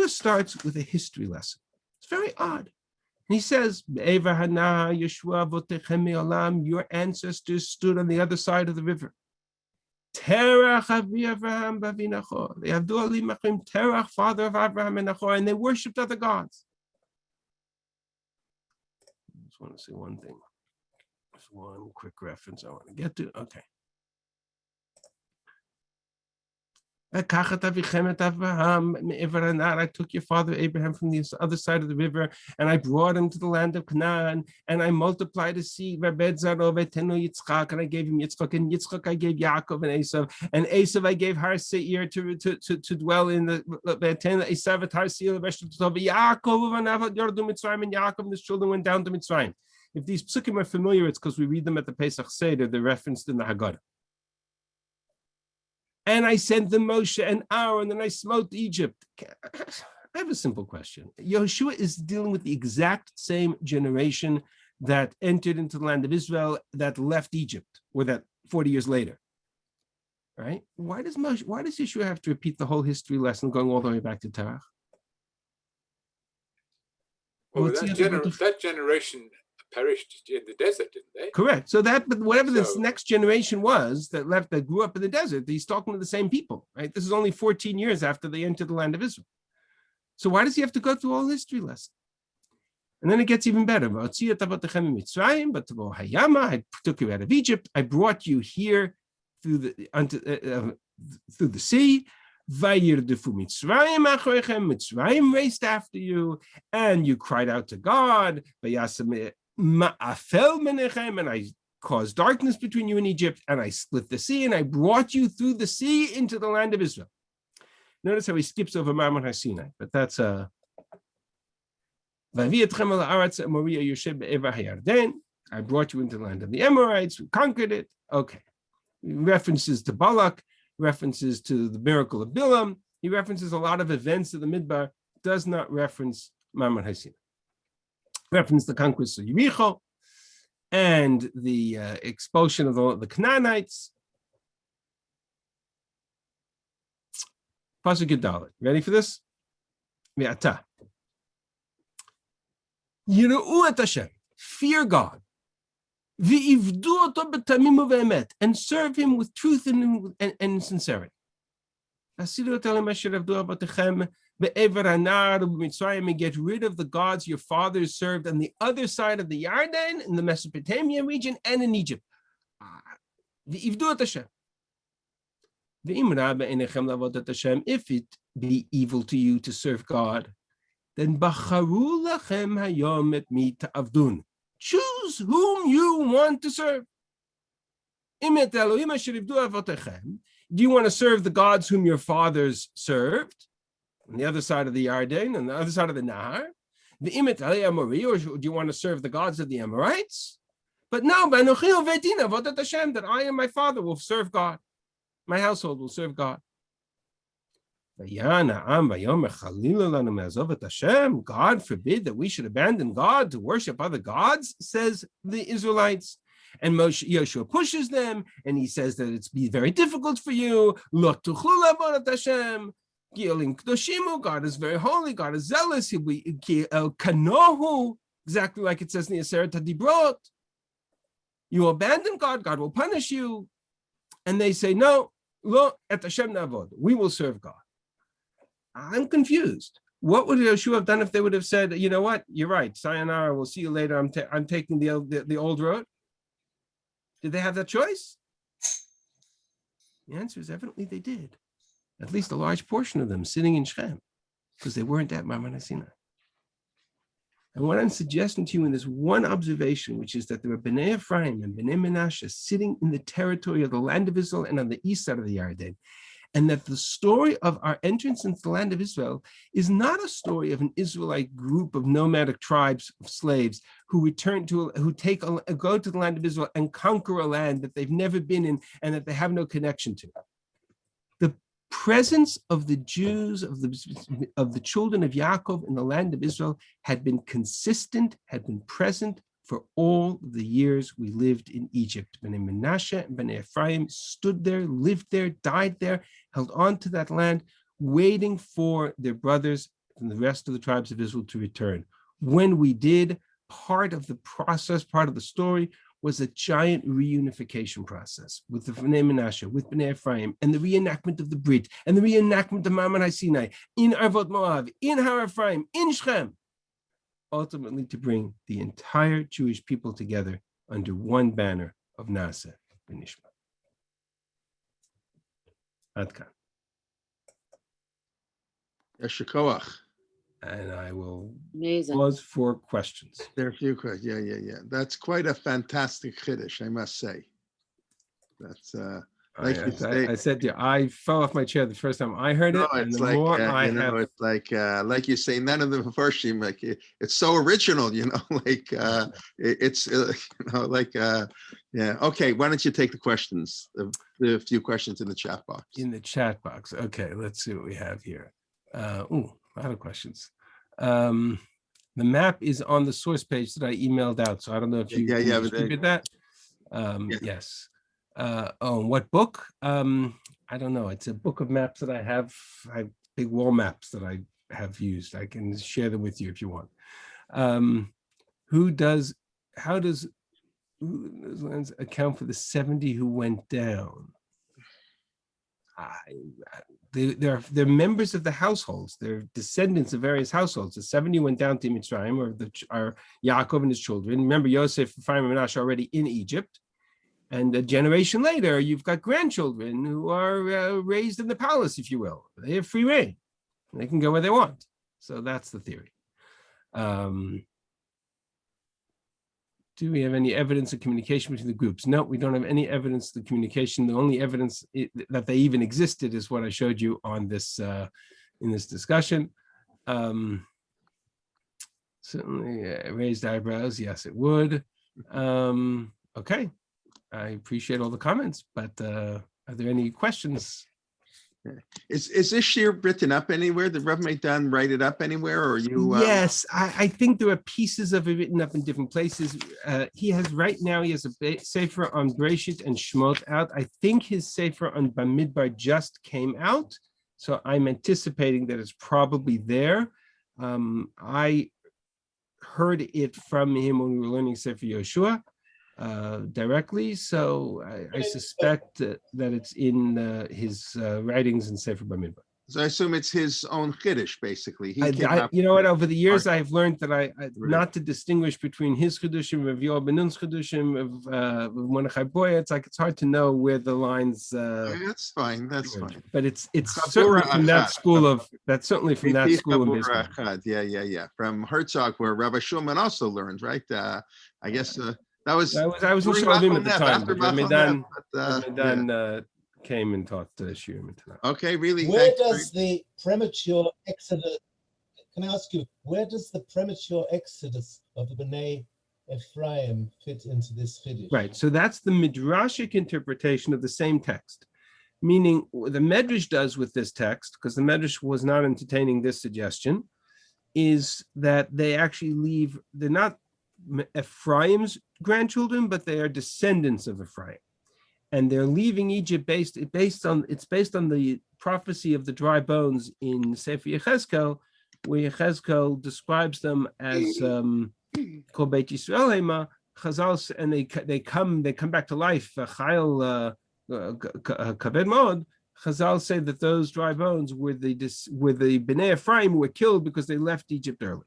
starts with a history lesson. It's very odd. And he says, your ancestors stood on the other side of the river. Terach, father of Abraham and Nachor, and they worshipped other gods. I just want to say one thing. There's one quick reference I want to get to. Okay. I took your father Abraham from the other side of the river, and I brought him to the land of Canaan, and I multiplied his seed, and I gave him Yitzchak, and Yitzchak I gave Yaakov and Esav I gave Har Seir to dwell in the Esav at Har Seir, Yaakov and Yaakov and his children went down to Mitzrayim. If these psukim are familiar, it's because we read them at the Pesach Seder. They're referenced in the Haggadah. And I sent them Moshe and Aaron, and I smote Egypt. I have a simple question. Yehoshua is dealing with the exact same generation that entered into the land of Israel, that left Egypt, or that 40 years later. Right? Why does Yeshua have to repeat the whole history lesson going all the way back to Terach? Well, that generation perished in the desert, didn't they? Correct. So whatever this next generation was that grew up in the desert, he's talking to the same people, right? This is only 14 years after they entered the land of Israel. So why does he have to go through all history lesson? And then it gets even better. I took you out of Egypt. I brought you here through the sea. Mitzrayim raced after you, and you cried out to God. And I caused darkness between you and Egypt, and I split the sea, and I brought you through the sea into the land of Israel. Notice how he skips over Mount Har Sinai, but that's I brought you into the land of the Amorites. We conquered it. Okay. References to Balak, references to the miracle of Bilam. He references a lot of events of the Midbar, does not reference Mount Har Sinai. Reference the conquest of Yericho and the expulsion of the Canaanites. Pasuk Yud. Ready for this? Ve'ata. Yira'u et Hashem. Fear God. Ve'ivdu oto b'tamim uve'emet. And serve him with truth and sincerity. Asiru otelem asher avdu avotechem be'ever hanar u'b'mitzrayim, and get rid of the gods your fathers served on the other side of the Yarden, in the Mesopotamian region, and in Egypt. Ve'ivdu et Hashem. If it be evil to you to serve God, then bacharu lachem hayom et mi ta'avdun. Choose whom you want to serve. Do you want to serve the gods whom your fathers served on the other side of the Yarden, on the other side of the Nahar? Or do you want to serve the gods of the Amorites? But no, that I and my father will serve God. My household will serve God. God forbid that we should abandon God to worship other gods, says the Israelites. And Moshe Yoshua pushes them, and he says that it's be very difficult for you. God is very holy. God is zealous. He'll be kanohu, exactly like it says in the Aseret HaDibrot. You abandon God, God will punish you. And they say, no, lo et Hashem navod. We will serve God. I'm confused. What would Yoshua have done if they would have said, you know what, you're right, sayonara, we'll see you later, I'm taking the old road? Did they have that choice? The answer is evidently they did. At least a large portion of them sitting in Shechem, because they weren't at Ma'amad Sinai. And what I'm suggesting to you in this one observation, which is that there were Bnei Ephraim and Bnei Menashe sitting in the territory of the land of Israel and on the east side of the Yarden, and that the story of our entrance into the land of Israel is not a story of an Israelite group of nomadic tribes of slaves who go to the land of Israel and conquer a land that they've never been in and that they have no connection to. The presence of the Jews, of the children of Yaakov in the land of Israel had been consistent, had been present for all the years we lived in Egypt. Bnei Menashe and Bnei Ephraim stood there, lived there, died there, held on to that land, waiting for their brothers and the rest of the tribes of Israel to return. When we did, part of the process, part of the story, was a giant reunification process with the Bnei Menashe, with Bnei Ephraim, and the reenactment of the Brit, and the reenactment of Ma'amad Sinai, in Arvot Moav, in Har Ephraim, in Shechem, ultimately to bring the entire Jewish people together under one banner of Nasa B'Nishma. Adkan. Yesher Koach. And I will Amazing. pause for questions. There are a few questions. Yeah. That's quite a fantastic chiddush, I must say. That's like you say. I said to you, I fell off my chair the first time I heard it, and the like, more I have, it's like you say, none of the Mepharshim, like it's so original, like it's yeah. Okay, why don't you take the questions, the few questions in the chat box? In the chat box. Okay, let's see what we have here. A lot of questions. The map is on the source page that I emailed out, so I don't know if you distributed that. Yes. What book? I don't know. It's a book of maps that I have big wall maps that I have used. I can share them with you if you want. Who does lands account for the 70 who went down? They're members of the households. They're descendants of various households. The 70 went down to Mitzrayim, or Yaakov and his children. Remember, Yosef, Ephraim, and Menashe are already in Egypt. And a generation later, you've got grandchildren who are raised in the palace, if you will. They have free reign. They can go where they want. So that's the theory. Do we have any evidence of communication between the groups? No, we don't have any evidence of the communication. The only evidence that they even existed is what I showed you on this in this discussion. Certainly raised eyebrows. Yes, it would. Okay. I appreciate all the comments, but are there any questions? Is this shir written up anywhere? Did Rav Meidan write it up anywhere, or you? Yes, I think there are pieces of it written up in different places. He has a sefer on Breshit and Shmot out. I think his sefer on Bamidbar just came out, so I'm anticipating that it's probably there. I heard it from him when we were learning Sefer Yoshua directly, so I suspect that it's in his writings in Sefer Bamidbar. So I assume it's his own chiddush, basically. You know what? Over the years, I've learned that I not to distinguish between his chiddushim, Rav Yoel ben Nun's chiddushim, of Mordechai Boya. It's hard to know where the lines. That's fine. That's fine. But it's certainly from that school of. That's certainly from that school of Israel. Yeah. From Herzog, where Rabbi Shulman also learned, right? I guess. I was in Shalvim at the time. Medan came and taught Shiurim. Okay, really. Where does the premature exodus? Can I ask you, where does the premature exodus of the Bnei Ephraim fit into this Chiddush? Right. So that's the midrashic interpretation of the same text, meaning what the Medrash does with this text, because the Medrash was not entertaining this suggestion, is that they actually leave, they're not Ephraim's grandchildren, but they are descendants of Ephraim. And they're leaving Egypt based on the prophecy of the dry bones in Sefer Yechezkel, where Yechezkel describes them as Kol Beit Yisrael Hema, Chazal, and they come back to life. Chayil Kaved Mod. Chazal say that those dry bones were the Bnei Ephraim who were killed because they left Egypt early.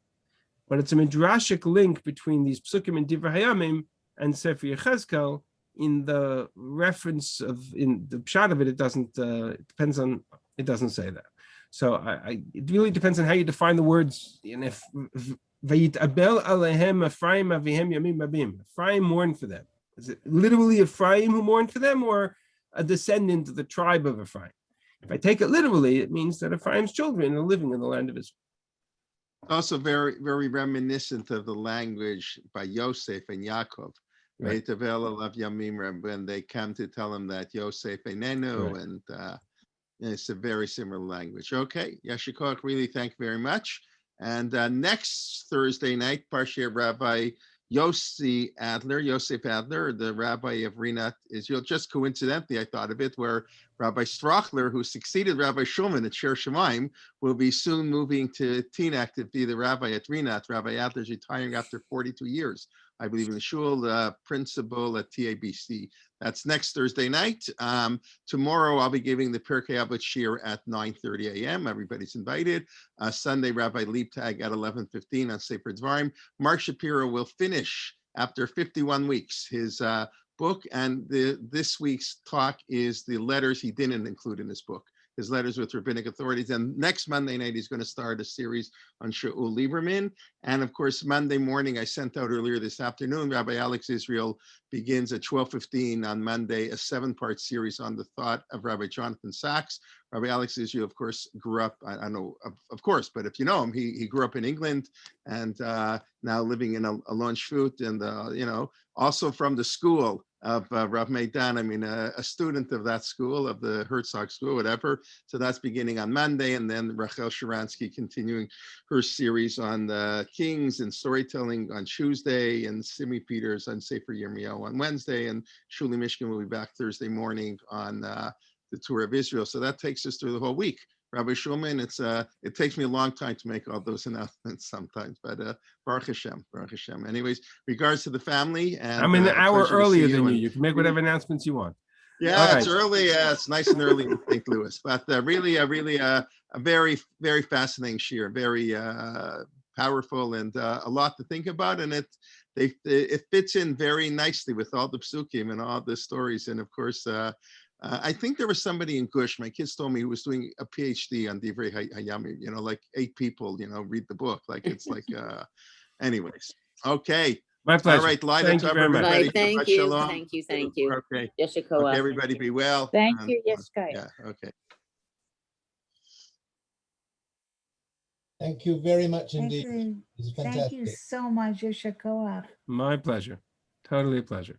But it's a midrashic link between these psukim in Divrei Hayamim and Sefer Yechezkel. In the reference in the pshat of it, it doesn't. It doesn't say that. So it really depends on how you define the words. And if Vayitabel alehem Ephraim avihem yamim babim, Ephraim mourned for them. Is it literally Ephraim who mourned for them, or a descendant of the tribe of Ephraim? If I take it literally, it means that Ephraim's children are living in the land of Israel. Also very, very reminiscent of the language by Yosef and Yaakov. Right. When they come to tell him that Yosef Einenu, right. And it's a very similar language. Okay, Yeshikoach, really thank you very much. And next Thursday night, Parshat Rabbi Yosef Adler, the rabbi of Rinat Israel. Just coincidentally, I thought of it, where Rabbi Strachler, who succeeded Rabbi Shulman at Sher Shemaim, will be soon moving to Teaneck to be the rabbi at Rinat. Rabbi Adler is retiring after 42 years. I believe in the shul, principal at TABC. That's next Thursday night. Tomorrow, I'll be giving the Pirkei Avot Shir at 9:30 a.m. Everybody's invited. Sunday, Rabbi Liebtag at 11:15 on Sefer Dvarim. Mark Shapiro will finish after 51 weeks his book, and this week's talk is the letters he didn't include in his book, his letters with rabbinic authorities. And next Monday night, he's going to start a series on Shaul Lieberman. And of course, Monday morning, I sent out earlier this afternoon, Rabbi Alex Israel begins at 12:15 on Monday, a 7-part series on the thought of Rabbi Jonathan Sachs. Rabbi Alex Israel, of course, grew up, I know, of course, but if you know him, he grew up in England and now living in Alon Shvut, and, also from the school of Rav Meidan, a student of that school, of the Herzog School, whatever. So that's beginning on Monday, and then Rachel Sharansky continuing her series on the Kings and storytelling on Tuesday, and Simi Peters on Sefer Yirmiyahu on Wednesday, and Shuli Mishkin will be back Thursday morning on the tour of Israel. So that takes us through the whole week. Rabbi Shulman, it takes me a long time to make all those announcements sometimes, but Baruch Hashem. Anyways, regards to the family. And I'm an hour earlier than you. You can make whatever announcements you want. Yeah, it's early. It's nice and early in St. Louis, but really a very, very fascinating shir, very powerful, and a lot to think about. And it fits in very nicely with all the psukim and all the stories. And of course, I think there was somebody in Gush, my kids told me, who was doing a PhD on Divrei Hayamim, like 8 people, read the book. Like, it's like, anyways. Okay. My pleasure. All right, Lida, thank you very much. everybody. Thank you. Okay. Yeshikoach. Okay, everybody be well. Thank you. Yes, guys. Yeah, okay. Thank you very much indeed. Thank you. It's Thank fantastic. you so much, Yeshikoach. My pleasure. Totally a pleasure.